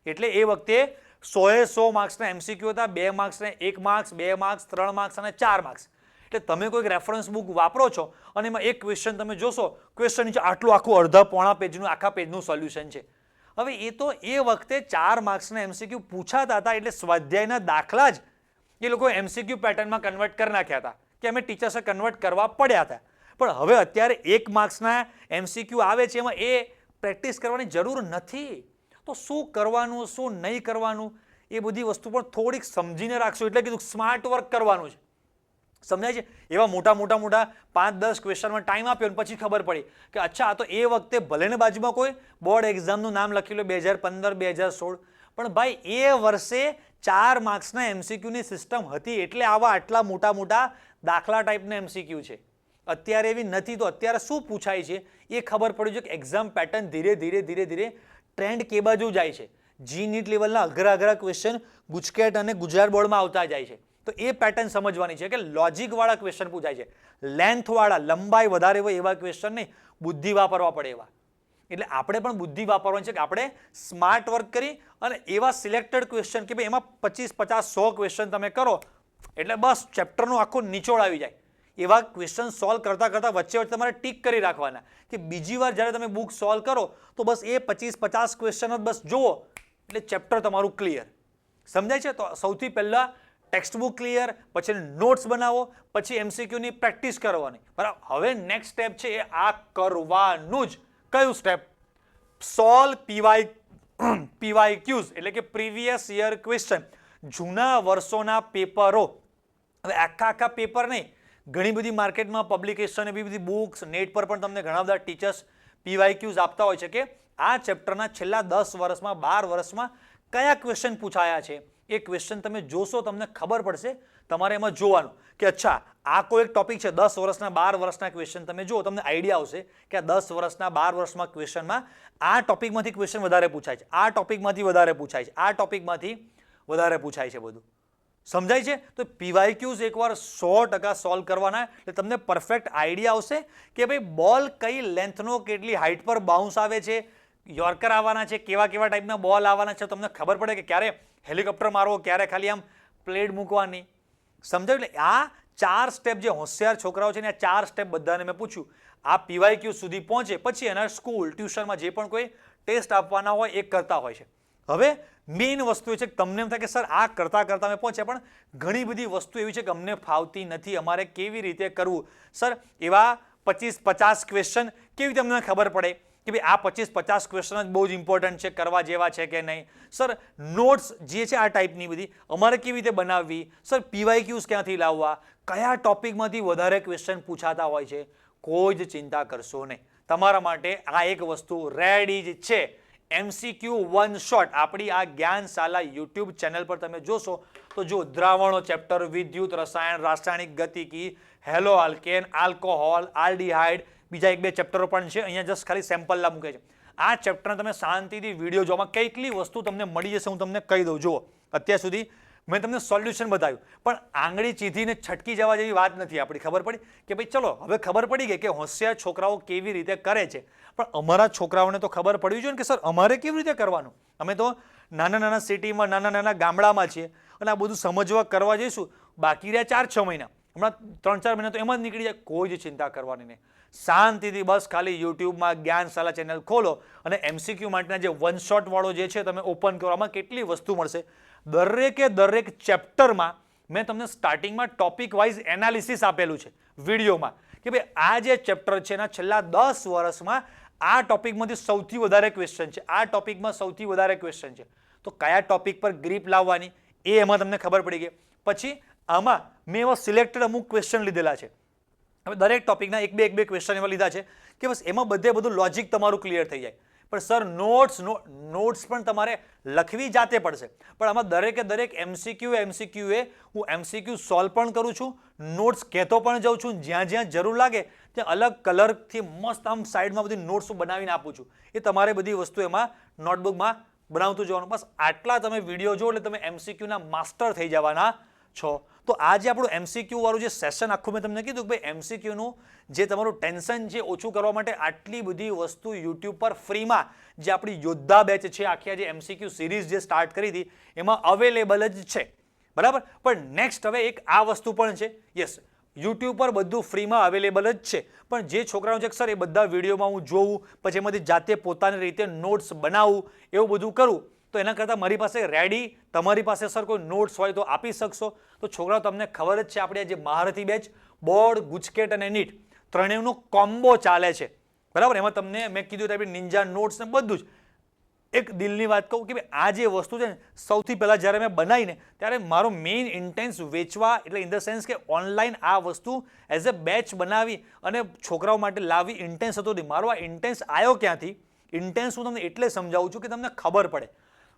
એટલે એ વખતે 100 માર્ક્સના MCQ હતા, 2 માર્ક્સના 1 માર્ક્સ, 2 માર્ક્સ, 3 માર્ક્સ અને 4 માર્ક્સ. એટલે તમે કોઈક રેફરન્સ બુક વાપરો છો અને એમાં એક ક્વેશ્ચન તમે જોશો, ક્વેશ્ચન નીચે આટલું આખું અડધા-પોણા પેજનું આખા પેજનું સોલ્યુશન છે. હવે એ તો એ વખતે 4 માર્ક્સના MCQ પૂછાતા હતા એટલે સ્વાધ્યાયના દાખલા જ એ લોકો MCQ પેટર્નમાં કન્વર્ટ કરી નાખ્યા હતા કે અમે ટીચર્સે કન્વર્ટ કરવા પડ્યા હતા. પણ હવે અત્યારે 1 માર્ક્સના MCQ આવે છે, એમાં એ પ્રેક્ટિસ કરવાની જરૂર નથી. તો શું કરવાનું, શું નહીં કરવાનું, એ બધી વસ્તુ પણ થોડીક સમજીને રાખશો. એટલે કીધું સ્માર્ટ વર્ક કરવાનું છે. સમજાય છે? એવા મોટા 5-10 ક્વેશ્ચનમાં ટાઈમ આપ્યો અને પછી ખબર પડી કે અચ્છા આ તો એ વખતે ભલે ને બાજુમાં કોઈ બોર્ડ એક્ઝામનું નામ લખી લો 2015-2016, પણ ભાઈ એ વર્ષે 4 માર્ક્સના MCQની સિસ્ટમ હતી એટલે આટલા મોટા દાખલા ટાઈપના MCQ છે. અત્યારે એવી નથી. તો અત્યારે શું પૂછાય છે એ ખબર પડ્યું છે કે એક્ઝામ પેટર્ન ધીરે ટ્રેન્ડ કે બાજુ જાય છે. જી નીટ લેવલના અઘરા ક્વેશ્ચન ગુજકેટ અને ગુજરાત બોર્ડમાં આવતા જાય છે. તો એ પેટર્ન સમજવાની છે કે લોજિકવાળા ક્વેશ્ચન પૂછાય છે, લેન્થવાળા, લંબાઈ વધારે હોય એવા ક્વેશ્ચન નહીં, બુદ્ધિ વાપરવા પડે એવા. એટલે આપણે પણ બુદ્ધિ વાપરવાની છે કે આપણે સ્માર્ટ વર્ક કરી અને એવા સિલેક્ટેડ ક્વેશ્ચન કે ભાઈ એમાં 25, 50, 100 ક્વેશ્ચન તમે કરો એટલે બસ ચેપ્ટરનું આખું નિચોડ આવી જાય. એવા ક્વેશ્ચન સોલ્વ કરતા વચ્ચે તમારે ટીક કરી રાખવાના કે બીજી વાર જ્યારે તમે બુક સોલ્વ કરો તો બસ એ 25-50 ક્વેશ્ચન જ બસ જુઓ એટલે ચેપ્ટર તમારું ક્લિયર. સમજાય છે? તો સૌથી પહેલા ટેક્સ્ટ બુક ક્લિયર, પછી નોટ્સ બનાવો, પછી MCQની પ્રેક્ટિસ કરવાની. બરાબર? હવે નેક્સ્ટ સ્ટેપ છે એ આ કરવાનું જ. કયું સ્ટેપ? સોલ્વ PYQs એટલે કે પ્રીવિયસ યર ક્વેશ્ચન, જૂના વર્ષોના પેપરો. હવે આખા પેપર નહીં, ઘણી બધી માર્કેટમાં પબ્લિકેશન, એવી બધી બુક્સ, નેટ પર પણ તમને ઘણા બધા ટીચર્સ PYQs આપતા હોય છે કે આ ચેપ્ટરના છેલ્લા 10 વર્ષમાં, 12 વર્ષમાં કયા ક્વેશ્ચન પૂછાયા છે. એ ક્વેશ્ચન તમે જોશો તમને ખબર પડશે. તમારે એમાં જોવાનું કે અચ્છા આ કોઈ એક ટોપિક છે, 10 વર્ષના 12 વર્ષના ક્વેશ્ચન તમે જુઓ, તમને આઈડિયા આવશે કે આ 10 વર્ષના 12 વર્ષમાં ક્વેશ્ચનમાં આ ટોપિકમાંથી ક્વેશ્ચન વધારે પૂછાય છે, આ ટોપિકમાંથી વધારે પૂછાય છે, આ ટોપિકમાંથી વધારે પૂછાય છે. બધું સમજાય છે? તો PYQs એકવાર 100% સોલ્વ કરવાના એટલે તમને પરફેક્ટ આઈડિયા આવશે કે ભાઈ બોલ કઈ લેન્થનો, કેટલી હાઇટ પર બાઉન્સ આવે છે, યોર્કર આવવાના છે, કેવા ટાઈપના બોલ આવવાના છે. તમને ખબર પડે કે ક્યારે હેલિકોપ્ટર મારવો, ક્યારે ખાલી આમ પ્લેટ મૂકવાની. સમજાયું? એટલે આ 4 સ્ટેપ જે હોશિયાર છોકરાઓ છે ને આ 4 સ્ટેપ બધાને મેં પૂછ્યું. આ PYQ સુધી પહોંચે પછી એના સ્કૂલ, ટ્યુશનમાં જે પણ કોઈ ટેસ્ટ આપવાના હોય એ કરતા હોય છે. હવે મેઇન વસ્તુ એ છે કે તમને એમ થાય કે સર આ કરતા અમે પહોંચ્યા, પણ ઘણી બધી વસ્તુ એવી છે કે અમને ફાવતી નથી, અમારે કેવી રીતે કરવું? સર એવા 25-50 ક્વેશ્ચન કેવી રીતે અમને ખબર પડે કે ભાઈ આ 25-50 ક્વેશ્ચન જ બહુ જ ઇમ્પોર્ટન્ટ છે, કરવા જેવા છે કે નહીં? સર નોટ્સ જે છે આ ટાઈપની બધી અમારે કેવી રીતે બનાવવી? સર PYQs ક્યાંથી લાવવા? કયા ટોપિકમાંથી વધારે ક્વેશ્ચન પૂછાતા હોય છે? કોઈ જ ચિંતા કરશો નહીં. તમારા માટે આ એક વસ્તુ રેડી જ છે. MCQ વન શોટ આપણી આ જ્ઞાનશાલા યુટ્યુબ ચેનલ પર તમે જોશો તો જો દ્રાવણો ચેપ્ટર, વિદ્યુત રસાયણ, રાસાયણિક ગતિકી, હેલો આલ્કેન, આલ્કોહોલ, આલ્ડીહાઇડ, બીજા એક બે ચેપ્ટરો પણ છે. અહીંયા જસ્ટ ખાલી સેમ્પલના મૂકે છે. આ ચેપ્ટરને તમે શાંતિથી વિડીયો જોવામાં કેટલી વસ્તુ તમને મળી જશે હું તમને કહી દઉં. જુઓ, અત્યાર સુધી મેં તમને સોલ્યુશન બતાવ્યું, પણ આંગળી ચીધીને છટકી જવા જેવી વાત નથી. આપણી ખબર પડી કે ભાઈ ચલો હવે ખબર પડી ગઈ કે હોશિયાર છોકરાઓ કેવી રીતે કરે છે, પણ અમારા છોકરાઓને તો ખબર પડવી જોઈએ ને કે સર અમારે કેવી રીતે કરવાનું. અમે તો નાના નાના સિટીમાં, નાના નાના ગામડામાં છીએ અને આ બધું સમજવા કરવા જઈશું. બાકી રહ્યા 4-6 મહિના, હમણાં 3-4 મહિના તો એમાં જ નીકળી જાય. કોઈ જ ચિંતા કરવાની નહીં. શાંતિથી બસ ખાલી યુટ્યુબમાં જ્ઞાનશાલા ચેનલ ખોલો અને MCQ માટેના જે વન શોટ વાળો જે છે તમે ઓપન કરો. આમાં કેટલી વસ્તુ મળશે. દરેક ચેપ્ટરમાં મેં તમને સ્ટાર્ટિંગમાં ટોપિક વાઇઝ એનાલિસિસ આપેલું છે વિડીયોમાં કે ભાઈ આ જે ચેપ્ટર છે એના છેલ્લા 10 વર્ષમાં આ ટોપિકમાંથી સૌથી વધારે ક્વેશ્ચન છે, આ ટોપિકમાં સૌથી વધારે ક્વેશ્ચન છે. તો કયા ટોપિક પર ગ્રીપ લાવવાની એ એમાં તમને ખબર પડી ગઈ. પછી આમાં મેં એવા સિલેક્ટેડ અમુક ક્વેશ્ચન લીધેલા છે. હવે દરેક ટોપિકના એક બે ક્વેશ્ચન એવા લીધા છે કે બસ એમાં બધું લોજિક તમારું ક્લિયર થઈ જાય. પણ સર નોટ્સ પણ તમારે લખવી જાતે પડશે. પણ આમાં દરેક MCQ એ હું MCQ સોલ્વ પણ કરું છું, નોટ્સ કહેતો પણ જાઉં છું. જ્યાં જરૂર લાગે ત્યાં અલગ કલરથી મસ્ત આમ સાઈડમાં બધી નોટ્સ બનાવીને આપું છું. એ તમારે બધી વસ્તુ એમાં નોટબુકમાં બનાવતું જવાનું. બસ આટલા તમે વિડીયો જો એટલે તમે MCQના માસ્ટર થઈ જવાના છો. તો આ જે આપણું MCQ વાળું જે સેશન આખું મેં તમને કીધું કે ભાઈ MCQનું જે તમારું ટેન્શન છે ઓછું કરવા માટે આટલી બધી વસ્તુ યુટ્યુબ પર ફ્રીમાં જે આપણી યોદ્ધા બેચ છે, આખી આ જે MCQ સિરીઝ જે સ્ટાર્ટ કરી હતી એમાં અવેલેબલ જ છે. બરાબર. પણ નેક્સ્ટ હવે એક આ વસ્તુ પણ છે. યસ, યુટ્યુબ પર બધું ફ્રીમાં અવેલેબલ જ છે. પણ જે છોકરાઓ છે સર એ બધા વિડીયોમાં હું જોઉં, પછી એમાંથી જાતે પોતાની રીતે નોટ્સ બનાવું, એવું બધું કરું, તો એના કરતાં મારી પાસે રેડી તમારી પાસે સર કોઈ નોટ્સ હોય તો આપી શકશો. તો છોકરાઓ તમને ખબર જ છે આપણે જે મહારથી બેચ બોર્ડ, ગુજકેટ અને નીટ ત્રણેયનો કોમ્બો ચાલે છે. બરાબર. એમાં તમને મેં કીધું કે નિંજા નોટ્સ ને બધું જ. એક દિલની વાત કહું કે આ જે વસ્તુ છે ને સૌથી પહેલાં જ્યારે મેં બનાવીને ત્યારે મારો મેઇન ઇન્ટેન્સ વેચવા, એટલે ઇન ધ સેન્સ કે ઓનલાઈન આ વસ્તુ એઝ અ બેચ બનાવી અને છોકરાઓ માટે લાવવી ઇન્ટેન્સ હતો નહીં. મારો આ ઇન્ટેન્સ આવ્યો ક્યાંથી? ઇન્ટેન્સ હું તમને એટલે સમજાવું છું કે તમને ખબર પડે.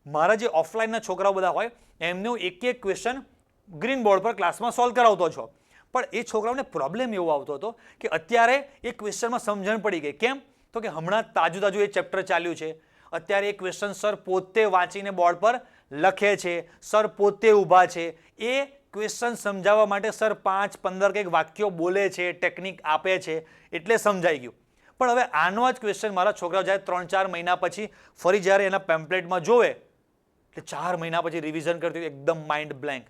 મારા જે ઓફલાઈનના છોકરાઓ બધા હોય એમને હું એક ક્વેશ્ચન ગ્રીન બોર્ડ પર ક્લાસમાં સોલ્વ કરાવતો છો, પણ એ છોકરાઓને પ્રોબ્લેમ એવો આવતો હતો કે અત્યારે એ ક્વેશ્ચનમાં સમજણ પડી ગઈ. કેમ? તો કે હમણાં તાજું એ ચેપ્ટર ચાલ્યું છે. અત્યારે એ ક્વેશ્ચન સર પોતે વાંચીને બોર્ડ પર લખે છે, સર પોતે ઊભા છે. એ ક્વેશ્ચન સમજાવવા માટે સર 5-15 કંઈક વાક્યો બોલે છે, ટેકનિક આપે છે, એટલે સમજાઈ ગયું. પણ હવે આનો જ ક્વેશ્ચન મારા છોકરાઓ જાય 3-4 મહિના પછી ફરી જ્યારે એના પેમ્પલેટમાં જોવે એટલે 4 મહિના પછી રિવિઝન કરતી એકદમ માઇન્ડ બ્લેન્ક.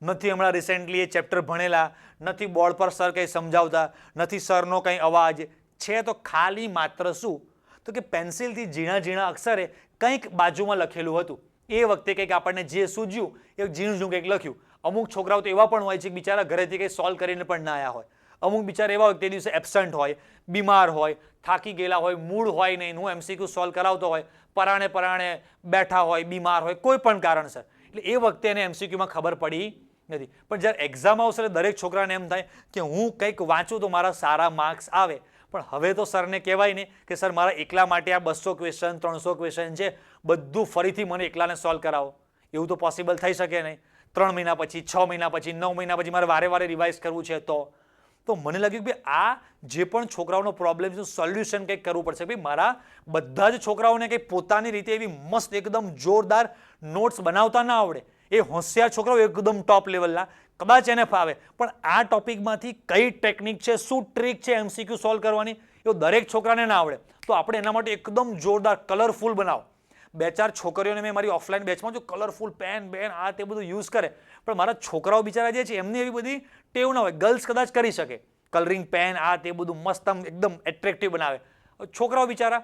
નથી હમણાં રિસેન્ટલી એ ચેપ્ટર ભણેલા, નથી બોર્ડ પર સર કંઈ સમજાવતા, નથી સરનો કંઈ અવાજ છે. તો ખાલી માત્ર શું તો કે પેન્સિલથી ઝીણા અક્ષરે કંઈક બાજુમાં લખેલું હતું. એ વખતે કંઈક આપણને જે સૂઝ્યું એ ઝીણું કંઈક લખ્યું. અમુક છોકરાઓ તો એવા પણ હોય છે કે બિચારા ઘરેથી કંઈ સોલ્વ કરીને પણ ના આવ્યા હોય. અમુક બિચારા એવા હોય તે દિવસે એબસન્ટ હોય, બીમાર હોય, થાકી ગયેલા હોય, મૂડ હોય નહીં, હું MCQ સોલ્વ કરાવતો હોય, પરાણે બેઠા હોય, બીમાર હોય, કોઈ પણ કારણસર. એટલે એ વખતે એને MCQમાં ખબર પડી નથી. પણ જ્યારે એક્ઝામ આવશે દરેક છોકરાને એમ થાય કે હું કંઈક વાંચું તો મારા સારા માર્ક્સ આવે. પણ હવે તો સરને કહેવાય ને કે સર મારા એકલા માટે આ 200 ક્વેશ્ચન 300 ક્વેશ્ચન છે, બધું ફરીથી મને એકલાને સોલ્વ કરાવો. એવું તો પોસિબલ થઈ શકે નહીં. 3 મહિના પછી, 6 મહિના પછી, 9 મહિના પછી મારે વારે રિવાઇઝ કરવું છે. તો મને લાગ્યું કે આ જે પણ છોકરાઓનો પ્રોબ્લેમ છે સોલ્યુશન કંઈક કરવું પડશે. ભાઈ મારા બધા જ છોકરાઓને કંઈક પોતાની રીતે એવી મસ્ત એકદમ જોરદાર નોટ્સ બનાવતા ના આવડે. એ હોશિયાર છોકરાઓ એકદમ ટોપ લેવલના કદાચ એને ફાવે, પણ આ ટોપિકમાંથી કઈ ટેકનિક છે, શું ટ્રીક છે MCQ સોલ્વ કરવાની, એવું દરેક છોકરાને ના આવડે. તો આપણે એના માટે એકદમ જોરદાર કલરફુલ બનાવો. 2-4 છોકરીઓને મેં મારી ઓફલાઈન બેચમાં જો કલરફુલ પેન આ તે બધું યુઝ કરે, પણ મારા છોકરાઓ બિચારા જે છે એમની એવી બધી ટેવ ના હોય. ગર્લ્સ કદાચ કરી શકે કલરિંગ પેન તે બધું મસ્ત એકદમ એટ્રેક્ટિવ બનાવે. છોકરાઓ બિચારા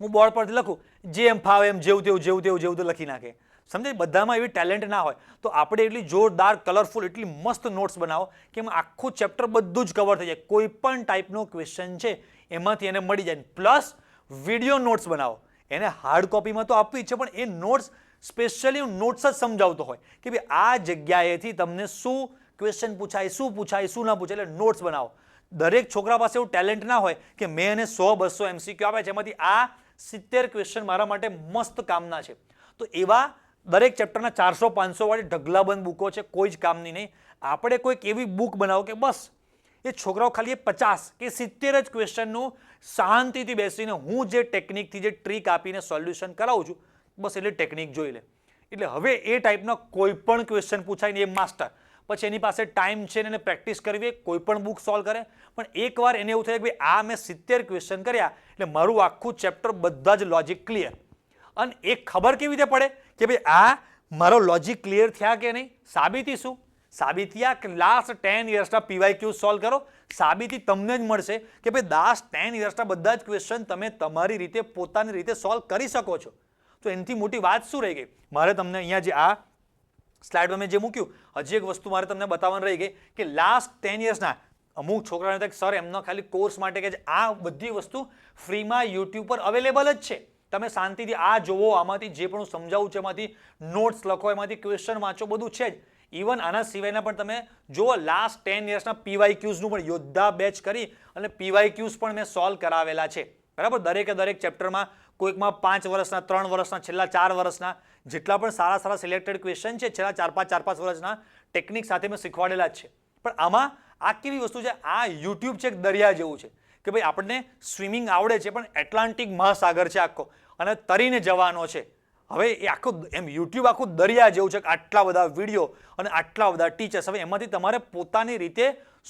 હું બોર્ડ પરથી લખું જે એમ ફાવે એમ જેવું તેવું લખી નાખે. સમજે? બધામાં એવી ટેલેન્ટ ના હોય. તો આપણે એટલી જોરદાર કલરફુલ એટલી મસ્ત નોટ્સ બનાવો કે એમાં આખું ચેપ્ટર બધું જ કવર થઈ જાય. કોઈ પણ ટાઈપનો ક્વેશ્ચન છે એમાંથી એને મળી જાય. પ્લસ વિડીયો નોટ્સ બનાવો. એને હાર્ડ કોપીમાં તો આપવી જ છે, પણ એ નોટ્સ સ્પેશિયલી હું નોટ્સ જ સમજાવતો હોય કે ભાઈ આ જગ્યાએથી તમને શું ક્વેશ્ચન પૂછાય, શું ના પૂછાય, એટલે નોટ્સ બનાવો. દરેક છોકરા પાસે એવું ટેલેન્ટ ના હોય કે મેં એને 100-200 MCQ આપ્યા છે એમાંથી આ 70 ક્વેશ્ચન મારા માટે મસ્ત કામના છે. તો એવા દરેક ચેપ્ટરના 400-500 વાળી ઢગલાબંધ બુકો છે, કોઈ જ કામની નહીં. આપણે કોઈક એવી બુક બનાવો કે બસ એ છોકરાઓ ખાલી 50 કે 70 જ ક્વેશ્ચનનું શાંતિથી બેસીને હું જે ટેકનિકથી જે ટ્રીક આપીને સોલ્યુશન કરાવું છું, બસ એટલે ટેકનિક જોઈ લે. એટલે હવે એ ટાઈપના કોઈ પણ ક્વેશ્ચન પૂછાય ને એ માસ્ટર. પછી એની પાસે ટાઈમ છે ને એને પ્રેક્ટિસ કરવી, કોઈ પણ બુક સોલ્વ કરે, પણ એકવાર એને એવું થાય કે ભાઈ આ મેં 70 ક્વેશ્ચન કર્યા એટલે મારું આખું ચેપ્ટર બધા જ લોજિક ક્લિયર. અને એ ખબર કેવી રીતે પડે કે ભાઈ આ મારો લોજિક ક્લિયર થયા કે નહીં? સાબિતી શું? સાબિતી આ કે લાસ્ટ 10 યર્સના PYQ સોલ્વ કરો. સાબિતી તમને જ મળશે કે ભાઈ લાસ્ટ 10 યર્સના બધા જ ક્વેશ્ચન તમે તમારી રીતે પોતાની રીતે સોલ્વ કરી શકો છો. તો એનાથી મોટી વાત શું રહી ગઈ? મારે તમને અહીંયા જે આ સ્લાઇડમાં મેં જે મૂક્યું, હજી એક વસ્તુ મારે તમને બતાવવાની રહી ગઈ કે લાસ્ટ 10 યર્સના અમુક છોકરાઓને થાય સર એમનો ખાલી કોર્સ માટે કે આ બધી વસ્તુ ફ્રીમાં યુટ્યુબ પર અવેલેબલ જ છે, તમે શાંતિથી આ જોવો, આમાંથી જે પણ હું સમજાવું છું એમાંથી નોટ્સ લખો, એમાંથી ક્વેશ્ચન વાંચો, બધું છે જ. ઇવન આના સિવાયના પણ તમે જુઓ લાસ્ટ 10 યર્સના PYQsનું પણ યોદ્ધા બેચ કરી અને PYQs પણ મેં સોલ્વ કરાવેલા છે. બરાબર, દરેકે દરેક ચેપ્ટરમાં કોઈકમાં 5 વર્ષના, 3 વર્ષના, છેલ્લા 4 વર્ષના જેટલા પણ સારા સારા સિલેક્ટેડ ક્વેશ્ચન છે છેલ્લા 4-5 વર્ષના ટેકનિક સાથે મેં શીખવાડેલા જ છે. પણ આમાં આ કેવી વસ્તુ છે, આ યુટ્યુબ છે એક દરિયા જેવું છે કે ભાઈ આપણને સ્વિમિંગ આવડે છે પણ એટલાન્ટિક મહાસાગર છે આખો અને તરીને જવાનો છે. હવે એ આખું એમ યુટ્યુબ આખું દરિયા જેવું છે કે આટલા બધા વિડીયો અને આટલા બધા ટીચર્સ, હવે એમાંથી તમારે પોતાની રીતે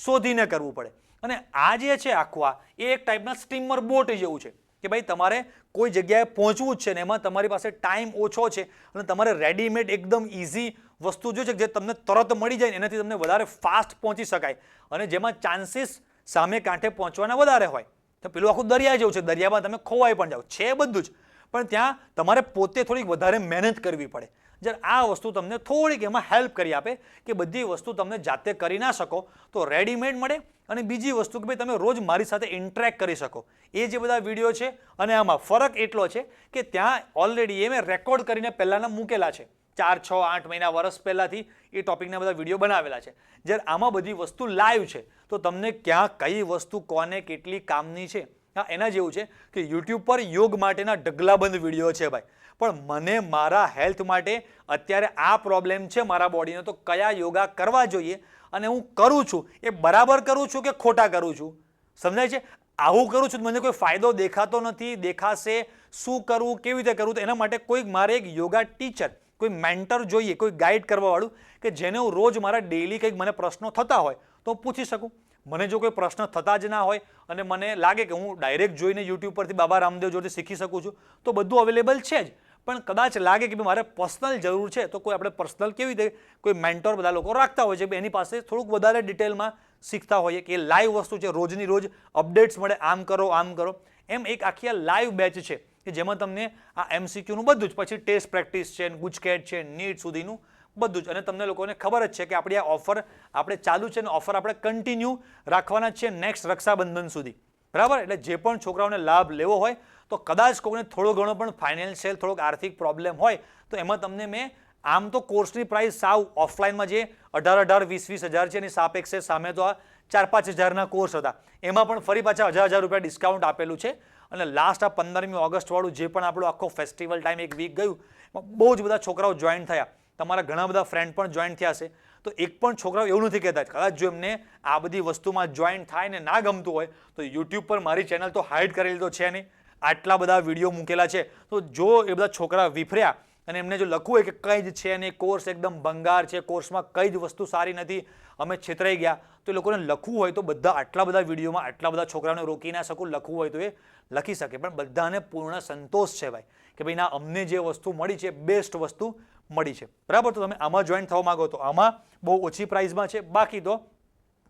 શોધીને કરવું પડે. અને આ જે છે આખું એ એક ટાઈપના સ્ટીમર બોટ જેવું છે કે ભાઈ તમારે કોઈ જગ્યાએ પહોંચવું જ છે ને એમાં તમારી પાસે ટાઈમ ઓછો છે અને તમારે રેડીમેડ એકદમ ઇઝી વસ્તુ જો છે જે તમને તરત મળી જાય ને એનાથી તમને વધારે ફાસ્ટ પહોંચી શકાય અને જેમાં ચાન્સીસ સામે કાંઠે પહોંચવાના વધારે હોય. તો પેલું આખું દરિયા જેવું છે, દરિયામાં તમે ખોવાઈ પણ જાઓ છે બધું જ, પણ ત્યાં તમારે પોતે થોડીક વધારે મહેનત કરવી પડે. જ્યારે આ વસ્તુ તમને થોડીક એમાં હેલ્પ કરી આપે કે બધી વસ્તુ તમને જાતે કરી ના શકો તો રેડીમેડ મળે. અને બીજી વસ્તુ કે ભાઈ તમે રોજ મારી સાથે ઇન્ટરેક્ટ કરી શકો. એ જે બધા વિડીયો છે અને આમાં ફરક એટલો છે કે ત્યાં ઓલરેડી એ મેં રેકોર્ડ કરીને પહેલાંના મૂકેલા છે, 4, 6, 8 મહિના વર્ષ પહેલાંથી એ ટોપિકના બધા વિડીયો બનાવેલા છે. જ્યારે આમાં બધી વસ્તુ લાઈવ છે તો તમને ક્યાં કઈ વસ્તુ કોને કેટલી કામની છે. હા, એના જેવું છે કે યુટ્યુબ પર યોગ માટેના ઢગલાબંધ વિડીયો છે ભાઈ, પણ મને મારા હેલ્થ માટે અત્યારે આ પ્રોબ્લેમ છે મારા બોડીનો, તો કયા યોગા કરવા જોઈએ અને હું કરું છું એ બરાબર કરું છું કે ખોટા કરું છું, સમજાય છે? આવું કરું છું મને કોઈ ફાયદો દેખાતો નથી, દેખાશે, શું કરવું, કેવી રીતે કરવું, તો એના માટે કોઈક મારે એક યોગા ટીચર, કોઈ મેન્ટર જોઈએ, કોઈ ગાઈડ કરવાવાળું કે જેને હું રોજ મારા ડેઈલી કંઈક મને પ્રશ્નો થતા હોય તો હું પૂછી શકું. મને જો કોઈ પ્રશ્ન થતા જ ના હોય અને મને લાગે કે હું ડાયરેક્ટ જોઈને યુટ્યુબ પરથી બાબા રામદેવ જોડે શીખી શકું છું તો બધું અવેલેબલ છે જ, પણ કદાચ લાગે કે મારે પર્સનલ જરૂર છે તો કોઈ આપણે પર્સનલ કેવી રીતે કોઈ મેન્ટોર બધા લોકો રાખતા હોય છે, એની પાસે થોડુંક વધારે ડિટેલમાં શીખતા હોઈએ કે એ લાઈવ વસ્તુ છે, રોજની રોજ અપડેટ્સ મળે, આમ કરો આમ કરો. એમ એક આખી લાઈવ બેચ છે કે જેમાં તમને આ MCQનું બધું જ, પછી ટેસ્ટ પ્રેક્ટિસ છે, ગુજકેટ છે, નીટ સુધીનું બધું જ. અને તમને લોકોને ખબર જ છે કે આપણી આ ઓફર આપણે ચાલુ છે અને ઓફર આપણે કન્ટિન્યુ રાખવાના છે નેક્સ્ટ રક્ષાબંધન સુધી. બરાબર, એટલે જે પણ છોકરાઓને લાભ લેવો હોય તો કદાચ કોઈને થોડો ઘણો પણ ફાઇનાન્શિયલ થોડોક આર્થિક પ્રોબ્લેમ હોય તો એમાં તમને મેં આમ તો કોર્સની પ્રાઇસ સાવ ઓફલાઈનમાં જે 18,000, 20,000 છે એની સાપેક્ષે સામે તો આ 4-5 હજારના કોર્સ હતા, એમાં પણ ફરી પાછા 1,000 રૂપિયા ડિસ્કાઉન્ટ આપેલું છે. અને લાસ્ટ આ 15મી ઓગસ્ટ વાળું જે પણ આપણો આખો ફેસ્ટિવલ ટાઈમ એક વીક ગયું એમાં બહુ જ બધા છોકરાઓ જોઈન થયા, તમારા ઘણા બધા ફ્રેન્ડ પણ જોઈન થયા છે. તો એક પણ છોકરાઓ એવું નથી કહેતા કદાચ જો એમને આ બધી વસ્તુમાં જોઈન થાય ને ના ગમતું હોય તો યુટ્યુબ પર મારી ચેનલ તો હાઇડ કરી લીધો છે નહીં, આટલા બધા વિડીયો મૂકેલા છે. તો જો એ બધા છોકરા વિફર્યા અને એમને જો લખવું હોય કે કંઈ જ છે નહીં, કોર્સ એકદમ ભંગાર છે, કોર્સમાં કઈ જ વસ્તુ સારી નથી, અમે છેતરાઈ ગયા, તો એ લોકોને લખવું હોય તો બધા આટલા બધા વિડીયોમાં આટલા બધા છોકરાઓને રોકી ના શકું, લખવું હોય તો એ લખી શકે. પણ બધાને પૂર્ણ સંતોષ છે ભાઈ કે ભાઈ ના અમને જે વસ્તુ મળી છે બેસ્ટ વસ્તુ મળી છે. બરાબર, તો તમે આમાં જોઈન થવા માંગો તો આમાં બહુ ઓછી પ્રાઇસમાં છે. બાકી તો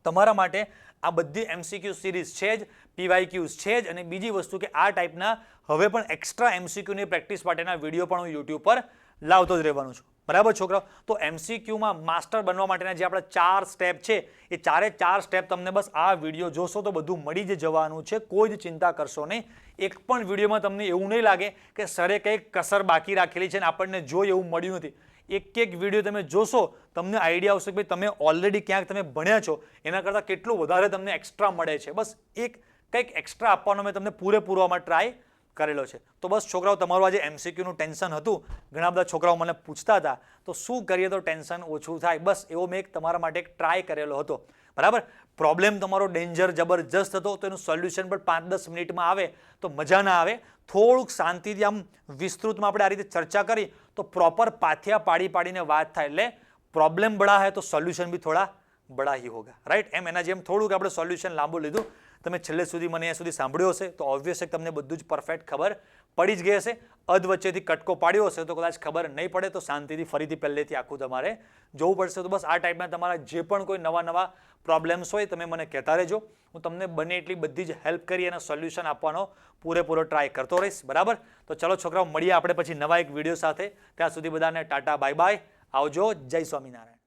તમારા માટે આ બધી MCQ સિરીઝ છે જ, PYQs છે જ, અને બીજી વસ્તુ કે આ ટાઈપના હવે પણ એક્સ્ટ્રા MCQની પ્રેક્ટિસ માટેના વિડીયો પણ હું યુટ્યુબ પર લાવતો જ રહેવાનું છું. બરાબર છોકરાઓ, તો MCQમાં માસ્ટર બનવા માટેના જે આપણા 4 સ્ટેપ છે એ 4 સ્ટેપ તમને બસ આ વિડીયો જોશો તો બધું મળી જ જવાનું છે, કોઈ જ ચિંતા કરશો નહીં. એક પણ વિડીયોમાં તમને એવું નહીં લાગે કે સરે કંઈક કસર બાકી રાખેલી છે ને આપણને જોઈ એવું મળ્યું નથી. એક વિડીયો તમે જોશો તમને આઈડિયા આવશે કે તમે ઓલરેડી ક્યાંક તમે ભણ્યા છો એના કરતાં કેટલું વધારે તમને એક્સ્ટ્રા મળે છે. બસ એક કંઈક એક્સ્ટ્રા આપવાનો મેં તમને પૂરેપૂરો આમાં ટ્રાય કરેલો છે. તો બસ છોકરાઓ, તમારું આજે MCQનું ટેન્શન હતું, ઘણા બધા છોકરાઓ મને પૂછતા હતા તો શું કરીએ તો ટેન્શન ઓછું થાય, બસ એવો મેં તમારા માટે એક ટ્રાય કરેલો હતો. બરાબર. પ્રોબ્લેમ તમારો ડેન્જર જબરજસ્ત હતો તો એનું સોલ્યુશન પણ 5-10 મિનિટમાં આવે તો મજા ના આવે. થોડુંક શાંતિથી આમ વિસ્તૃતમાં આપણે આ રીતે ચર્ચા કરી તો પ્રોપર પાથિયા પાડીને વાત થાય. એટલે પ્રોબ્લેમ બડા હૈ તો સોલ્યુશન બી થોડા બડા ही होगा. રાઈટ. એના જેમ થોડુંક આપણે સોલ્યુશન લાંબુ લીધું. તમે છેલ્લે સુધી મને અહીંયા સુધી સાંભળ્યો હશે તો ઓબ્વિયસ તમને બધું જ પરફેક્ટ ખબર પડી જ ગઈ હશે. અધ વચ્ચેથી કટકો પાડ્યો હશે તો કદાચ ખબર નહીં પડે, તો શાંતિથી ફરીથી પહેલેથી આખું તમારે જોવું પડશે. તો બસ આ ટાઈપના તમારા જે પણ કોઈ નવા પ્રોબ્લેમ્સ હોય તમે મને કહેતા રહેજો. હું તમને બને એટલી બધી જ હેલ્પ કરી અને સોલ્યુશન આપવાનો પૂરેપૂરો ટ્રાય કરતો રહીશ. બરાબર. તો ચલો છોકરાઓ, મળીએ આપણે પછી નવા એક વિડીયો સાથે. ત્યાં સુધી બધાને ટાટા, બાય બાય, આવજો. જય સ્વામિનારાયણ.